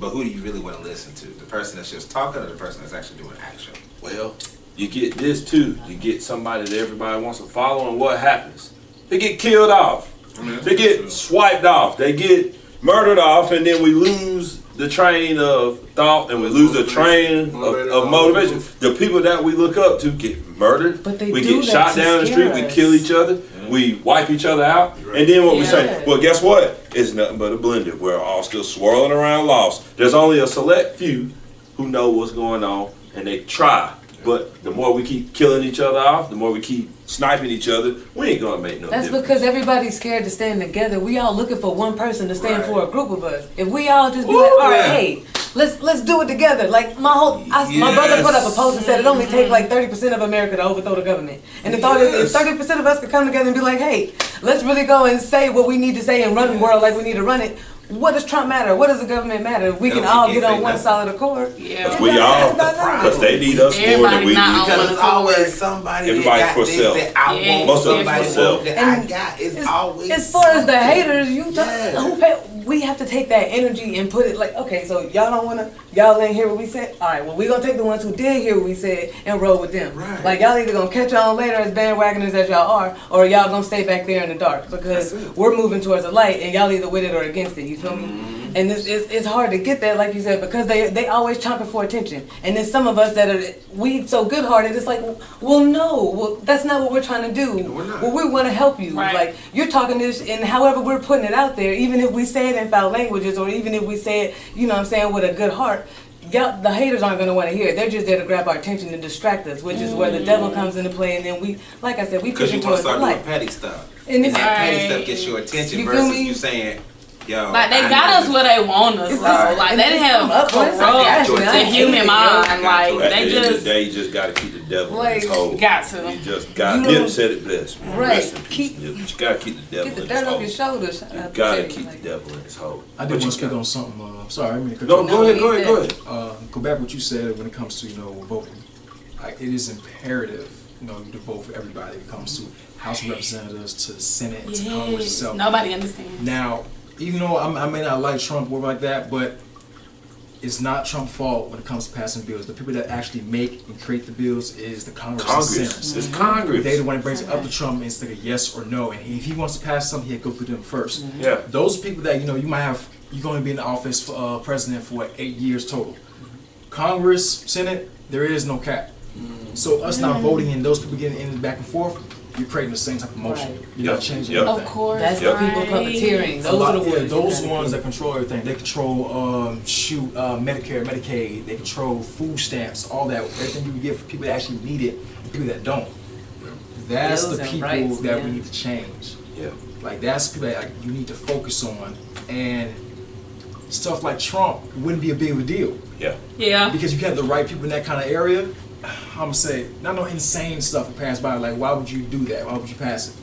But who do you really want to listen to? The person that's just talking or the person that's actually doing action? Well, you get this too. You get somebody that everybody wants to follow, and what happens? They get killed off. They get swiped off. They get murdered off, and then we lose the train of thought, and we lose the train of motivation. The people that we look up to get murdered. We get shot down the street. We kill each other. We wipe each other out. And then what we say? Well, guess what? It's nothing but a blender. We're all still swirling around lost. There's only a select few who know what's going on, and they try. But the more we keep killing each other off, the more we keep sniping each other, we ain't gonna make no difference. That's because everybody's scared to stand together. We all looking for one person to stand for a group of us. If we all just be like, all right, hey, let's do it together. Like my brother put up a post and said it only takes like 30% of America to overthrow the government. And the thought is if 30% of us could come together and be like, hey, let's really go and say what we need to say and run the world like we need to run it. What does Trump matter? What does the government matter? We can all get on one solid accord. Yeah. We all, because they need us more than we need. Because it's always somebody Everybody that got for this self. that I want. Most of them Somebody for self. that I got. It's always as far as the haters, we have to take that energy and put it like, okay, so y'all don't wanna, y'all ain't hear what we said. All right, well we gonna take the ones who did hear what we said and roll with them. Right. Like y'all either gonna catch on later as bandwagoners as y'all are, or y'all gonna stay back there in the dark because we're moving towards the light and y'all either with it or against it. You feel me? And it's hard to get that, like you said, because they always chomping for attention. And then some of us that are we so good hearted, it's like, well no, well that's not what we're trying to do. No, well we want to help you. Right. Like you're talking this, and however we're putting it out there, even if we say it in foul languages, or even if we say it, you know what I'm saying, with a good heart. Y'all, the haters aren't going to want to hear it. They're just there to grab our attention and distract us, which is where the devil comes into play. And then we, like I said, we push into it. Because you want to start doing petty stuff. And that petty stuff gets your attention versus you saying, yo, like they got us where they want us. Right. Like they didn't have the human mind. Like they just. They just got to keep the devil in his hole. Got to. You just got. Nip said it best. Right. You got to keep the devil in his hole. Get the dirt off your shoulders. You got to keep the devil in his hole. I did want to speak on something. Sorry, I mean, go ahead. Go back to what you said when it comes to voting. It is imperative, to vote for everybody. When it comes to House of Representatives, to the Senate, to Congress itself. Nobody understands. Now, even though I may not like Trump or like that, but it's not Trump's fault when it comes to passing bills. The people that actually make and create the bills is the Congress. And Senate. It's Congress. They're the one that brings it up to Trump and it's like a yes or no. And if he wants to pass something, he'll go through them first. Yeah. Those people that you might have, you're going to be in the office for president for 8 years total. Congress, Senate, there is no cap. So us not voting and those people getting in back and forth, you're creating the same type of motion. Right. You're not changing anything. Of course. That's the people puppeteering. Those ones that control everything. They control Medicare, Medicaid. They control food stamps, all that. Everything you can give for people that actually need it, and people that don't. That's the people that we need to change. Yeah. Like that's people that you need to focus on, and stuff like Trump wouldn't be a big of a deal. Yeah. Yeah. Because you have the right people in that kind of area. I'm gonna say, not no insane stuff to pass by. Like, why would you do that? Why would you pass it?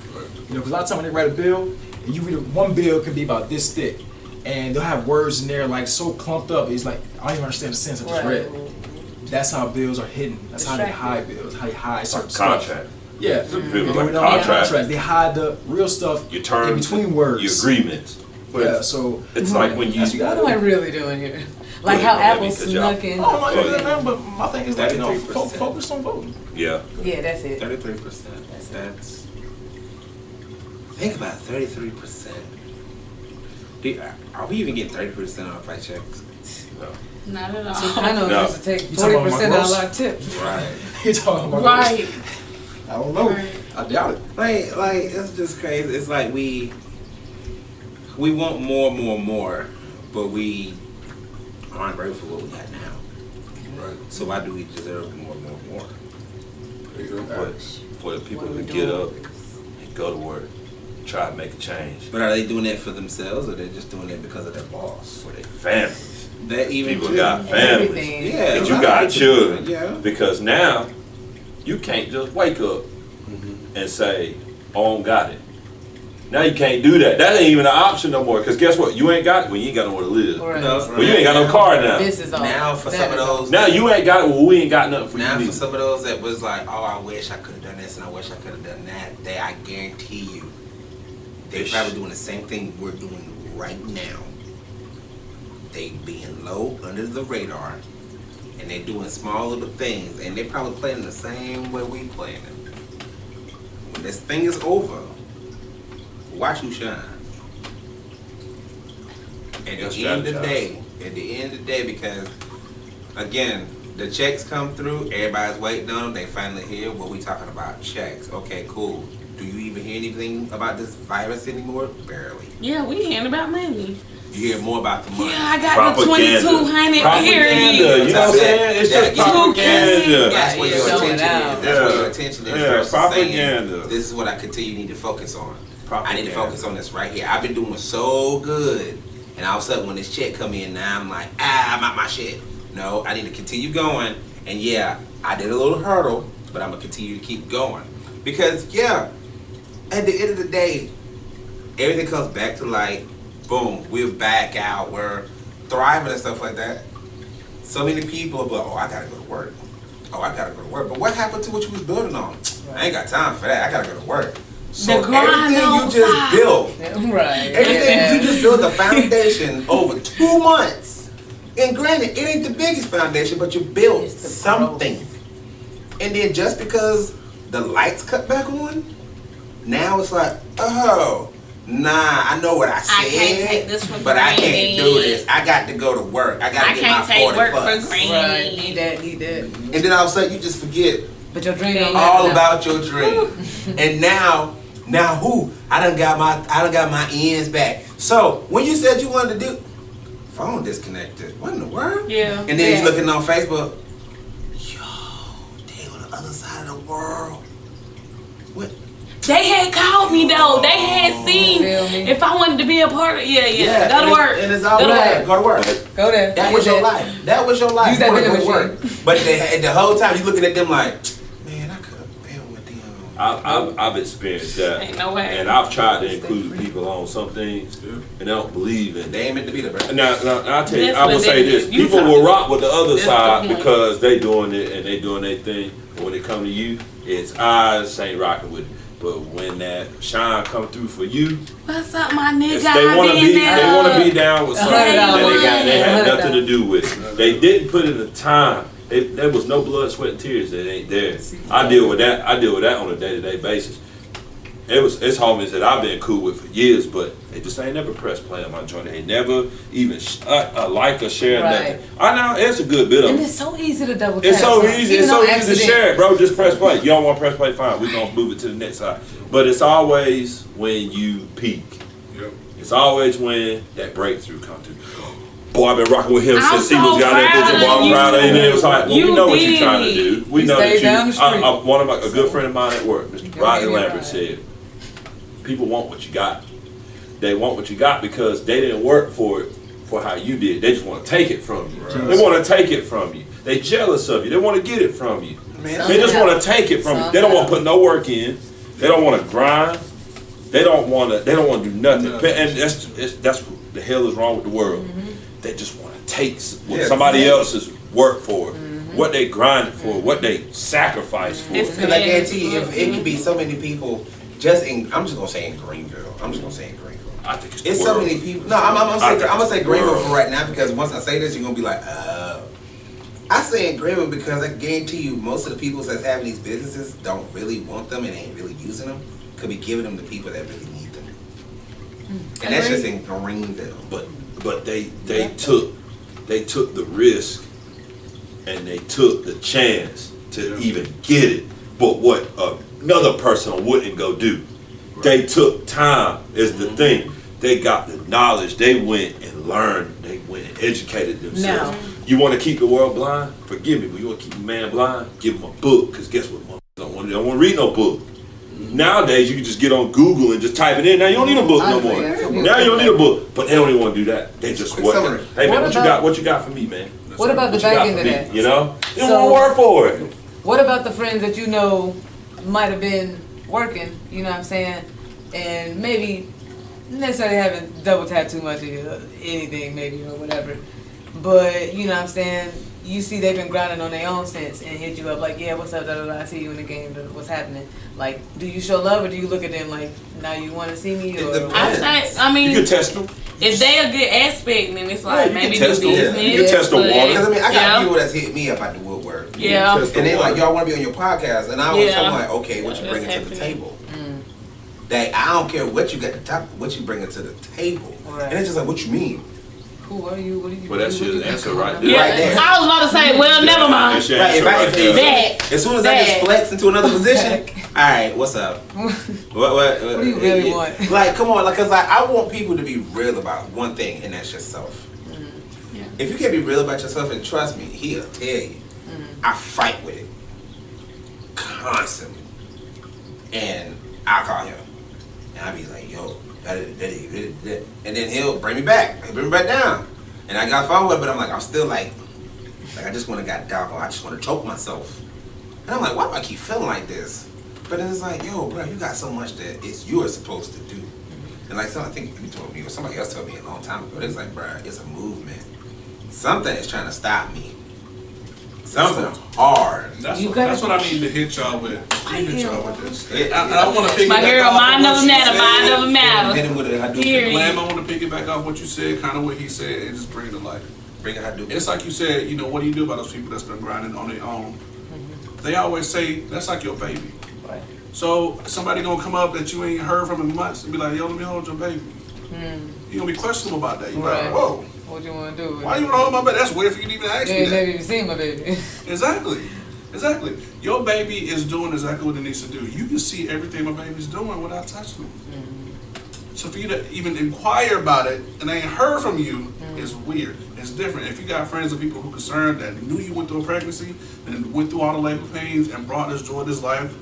Because a lot of times when they write a bill, and you read it, one bill can be about this thick, and they'll have words in there like so clumped up. It's like I don't even understand the sense I just read. That's how bills are hidden. That's how they hide bills. How they hide certain stuff. Contract. Yeah. Contract. They hide the real stuff your terms, in between words. Your agreements. Yeah. So it's like when you. What am I really doing here? Like how Apple snuck in. Oh, but my thing is like, you know, focus on voting. Yeah. Yeah, that's it. 33%. That's. Think about 33%. Are we even getting 30% off our checks? No. Not at all. Soprano No. used to take 40% out of our tips. Right. You talking about Right. I don't know. I doubt it. Like it's just crazy. It's like we want more, but we aren't grateful for what we got now. Right. So why do we deserve more? For the people to get up and go to work, try to make a change. But are they doing that for themselves, or they're just doing it because of their boss? For their families. That even People too. got families. Everything. Yeah, And you I got like children. it. Yeah. Because now, you can't just wake up and say, oh, I don't got it. Now you can't do that. That ain't even an option no more. Because guess what? You ain't got it when you ain't got nowhere to live. Right. No, Well, you ain't got no car now. This is all. Now for some of those. Now you ain't got it. Well, we ain't got nothing for Now you. for neither. some of those that was like, oh, I wish I could have done this and I wish I could have done that. I guarantee you, they're probably doing the same thing we're doing right now. They being low under the radar, and they're doing small little things, and they probably playing the same way we playing it. When this thing is over, watch you shine. At the end of the day, because again, the checks come through, everybody's waiting on them, they finally hear what we talking about, checks. Okay, cool. Do you even hear anything about this virus anymore? Barely. Yeah, we hearing about money. You hear more about the money. Yeah, I got the 2,200 Propaganda, period. you know what I'm saying? It's just propaganda. That's where your attention is. That's where your attention is. versus propaganda. saying, this is what I can tell you need to focus on. I need to focus on this right here. I've been doing so good, and all of a sudden when this check come in, now I'm like, I'm out my shit. No, I need to continue going. And yeah, I did a little hurdle, but I'm gonna continue to keep going because yeah, at the end of the day, everything comes back to like, boom, we're back out, we're thriving and stuff like that. So many people are like, oh, I gotta go to work. Oh, I gotta go to work. But what happened to what you was building on? I ain't got time for that. I gotta go to work. So The grind everything you just built, Right. everything you just built the foundation over 2 months. And granted, it ain't the biggest foundation, but you built something. And then just because the lights cut back on, now it's like, oh, nah, I know what I said, I can't take this for but I can't do granted. this. I got to go to work. I got to get my can't take 40 work bucks. for granted. Right. Need that. And then all of a sudden you just forget But your dream don't all matter about your dream. And now who? I done got my ends back. So when you said you wanted to do, phone disconnected. What in the world? Yeah. And then you looking on Facebook. Yo, they on the other side of the world. What? They had called me though. They had seen if I wanted to be a part of go to and work. And it's all Go to right. work. Go to work. Go there. That was your life. That was your life. Use that You wanna vending go to work. But the whole time you looking at them like, man, I could have been with them. I've experienced that. Ain't no way. And I've tried to include people on some things, and they don't believe in it. They ain't meant to be there, bro. Now I'll tell you, That's I will what say they this: do. You people talk- will rock with the other That's the side point. because they doing it and they doing their thing. But when it come to you, it's eyes ain't rocking with it. But when that shine come through for you, What's up, my nigga? they want to be down with something that they had nothing to do with. They didn't put in the time. There was no blood, sweat, and tears that ain't there. I deal with that on a day-to-day basis. It's homies that I've been cool with for years, but they just ain't never pressed play on my joint. They never even like or share Right. nothing. I know it's a good bit of And it. it's so easy to double tap. It's so something. easy. Even It's so on easy to accident. share it, bro. Just press play. You don't want to press play? Fine. We're gonna move it to the next side. But it's always when you peak. Yep. It's always when that breakthrough comes through. Boy, I've been rocking with him I'm since he so was got that proud picture. Boy, of I'm you. proud of him. It was like, well, You we know what did you're trying to it. do. We You know stayed that down the you. street. A good friend of mine at work, Mr. Rodney get Lambert, right. said, people want what you got. They want what you got because they didn't work for it for how you did. They just want to take it from you. Right. They want to take it from you. They jealous of you. They want to get it from you. Man, They just want to take it from you. They don't want to put no work in. They don't want to grind. They don't want to do nothing. No. And that's what the hell is wrong with the world. They just want to take Yeah, somebody exactly. else's work for it. What they grinded for, what they sacrificed for. It's- Because I guarantee you, if it could be so many people I'm just gonna say in Greenville. I think it's the It's so world. many people. No, I'm gonna say Greenville for right now because once I say this, you're gonna be like, I say in Greenville because I guarantee you most of the people that's having these businesses don't really want them and ain't really using them. Could be giving them to people that really need them. And that's just in Greenville. But they took the risk and they took the chance to even get it. But what another person wouldn't go do. They took time is the thing. They got the knowledge. They went and learned. They went and educated themselves. Now, you want to keep the world blind? Forgive me, but you want to keep a man blind? Give him a book, because guess what? They don't want to read no book. Nowadays, you can just get on Google and just type it in. Now you don't need a book no more. Now you don't need a book, but they don't even want to do that. They just what? Hey man, what you got for me, man? What about the back end of that? You know, you don't want to work for it. What about the friends that you know might have been working? You know what I'm saying, and maybe necessarily haven't double tapped too much of anything, maybe or whatever. But you know what I'm saying. You see they've been grinding on their own sense and hit you up like, yeah, what's up, I see you in the game, what's happening? Like, do you show love or do you look at them like, now you want to see me? Or I mean, you can test them. If they a good aspect, then it's like maybe do business. You can test the water. Because I got people that's hit me up at the woodwork. Yeah. And they like, y'all want to be on your podcast? And I'm like, okay, what you bringing to the table? That I don't care what you got to talk, what you bringing to the table. Right. And it's just like, what you mean? Who are you? What are you? Well, that's your answer right there. Yeah, Right there. I was about to say, well, never mind. As soon as I just flex into another position, all right, what's up? What do you really want? Like, come on, like, cause I want people to be real about one thing, and that's yourself. Yeah. If you can't be real about yourself, and trust me, he'll tell you. I fight with it constantly, and I call him, and I be like, yo. And then he'll bring me back. He'll bring me back down. And I got far with it, but I'm like, I'm still like I just want to got down. I just want to choke myself. And I'm like, why do I keep feeling like this? But then it's like, yo, bro, you got so much that it's you're supposed to do. And like, I think you told me, or somebody else told me a long time ago, it's like, bro, it's a movement. Something is trying to stop me. Something hard. That's what I need to hit y'all with. Hit y'all with this. I want to pick My girl, mind of a matter, mind of a matter. Lamb, I want to pick it back off what you said, kind of what he said, and just bring it to life. Bring it how do. It's like you said, you know, what do you do about those people that's been grinding on their own? They always say, that's like your baby. Right. So somebody gonna come up that you ain't heard from in months and be like, yo, let me hold your baby. You gonna be questionable about that. You Right. like, whoa. What you want to do? Why you wanna hold my baby? That's weird for you to even ask me You that. ain't even seen my baby. Exactly. Your baby is doing exactly what it needs to do. You can see everything my baby's doing without touching them. So for you to even inquire about it and they ain't heard from you is weird. It's different. If you got friends or people who concerned that knew you went through a pregnancy and went through all the labor pains and brought this joy, this life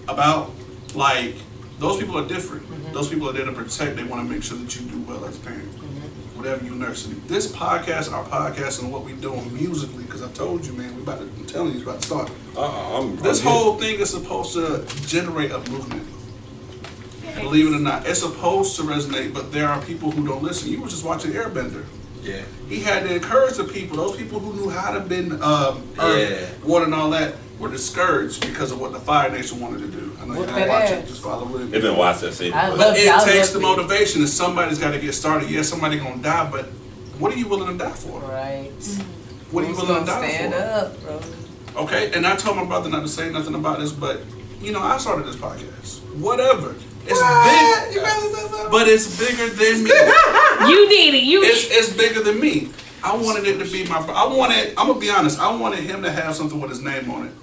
about, like, those people are different. Those people are there to protect. They want to make sure that you do well as a parent. Whatever you nursing. This podcast, our podcast, and what we doing musically, because I told you, man, I'm telling you, it's about to start. This whole thing is supposed to generate a movement. Believe it or not, it's supposed to resonate, but there are people who don't listen. You were just watching Airbender. Yeah. He had to encourage the people. Those people who knew how to bend earth, water, and all that were discouraged because of what the Fire Nation wanted to do. I know you don't watch it, just follow with me. They've been watching that scene. But it takes the motivation, and somebody's got to get started. Yeah, somebody's gonna die, but what are you willing to die for? Right. What are you willing to die stand for? up, bro. Okay, and I told my brother not to say nothing about this, but you know, I started this podcast. Whatever. It's big, but it's bigger than me. You did it. It's bigger than me. I wanted it to be I'm gonna be honest. I wanted him to have something with his name on it,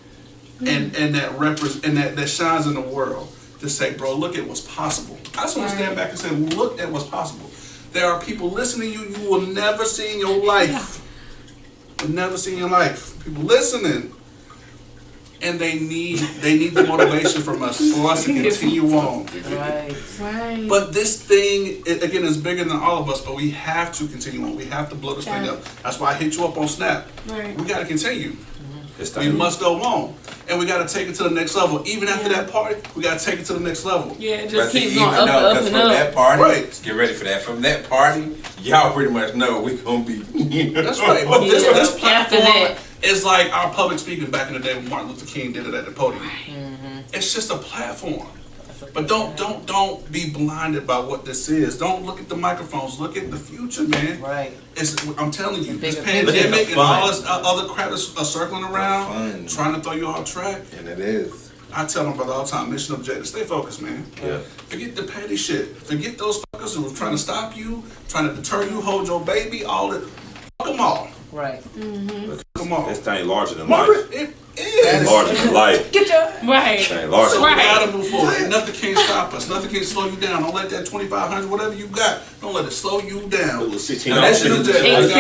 and that shines in the world to say, bro, look at what's possible. I just want to stand back and say, look at what's possible. There are people listening to you will never see in your life. Never see in your life. People listening. And they need the motivation from us for us to continue on. Right. But this thing, again, is bigger than all of us, but we have to continue on. We have to blow this thing up. That's why I hit you up on Snap. Right. We got to continue. We must go on. And we got to take it to the next level. Even after that party, we got to take it to the next level. Yeah, it just keeps going up and up. From that party, get ready for that. From that party, y'all pretty much know we're going to be. That's right. But this platform is like our public speaking back in the day when Martin Luther King did it at the podium. It's just a platform. But don't be blinded by what this is. Don't look at the microphones. Look at the future, man. Right. I'm telling you, this Look at the pandemic and all fun. this other crap is circling around, trying to throw you off track. And it is. I tell them brother all the time, mission objective, stay focused, man. Yeah. Forget the petty shit. Forget those fuckers who was trying to stop you, trying to deter you, hold your baby, all that. Fuck them all. Right. Come on. This thing larger than Margaret, life. it is. Larger than life. Get your Right. This thing larger So than we life. gotta move forward. Nothing can stop us. Nothing can slow you down. Don't let that 2,500, whatever you got, don't let it slow you down. Little 16 No, ounce that's just shit. a Excel, That's a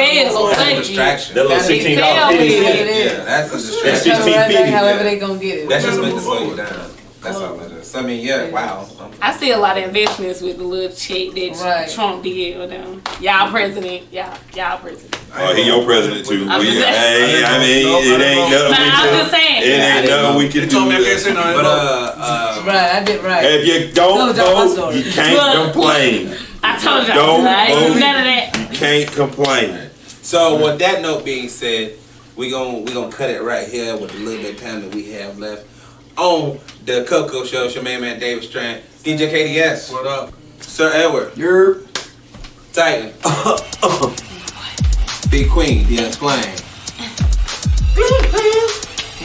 thank you. distraction. That little Gotta 16 excel ounce with shit. it. Yeah, that's a That's distraction. 16 right back feet. however they gonna get it. That's just meant to Move slow you forward. down. That's all it is. I mean, yeah, wow. I see a lot of investments with the little check that Right. Trump did with them. Y'all president. Y'all president. Oh, he your president too. I'm just saying. Hey, I mean, it ain't nothing we Nah, I'm can. just saying. It ain't nothing we They can told me I can't do. say nothing. But Right, I did right. If you don't Told y'all my vote, story. you can't complain. I told y'all. Don't I ain't do vote. none of that. You can't complain. so with that note being said, we gonna cut it right here with a little bit of time that we have left on the Coco Show. It's your man David Strand, DJ KDS, What up? Sir Edward, You're Titan, Big Queen, The Unexplained, You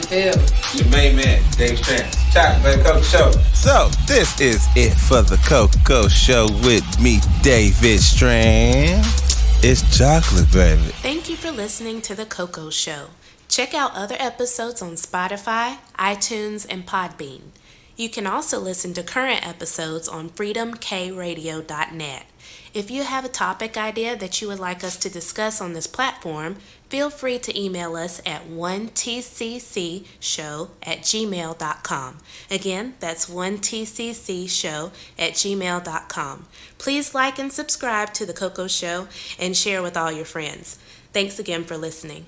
feel me? your main man David Strand. Chocolate Baby Coco Show. So, this is it for the Coco Show with me, David Strand. It's chocolate, baby. Thank you for listening to The Coco Show. Check out other episodes on Spotify, iTunes, and Podbean. You can also listen to current episodes on freedomkradio.net. If you have a topic idea that you would like us to discuss on this platform, feel free to email us at 1tccshow@gmail.com. Again, that's 1tccshow@gmail.com. Please like and subscribe to The Coco Show and share with all your friends. Thanks again for listening.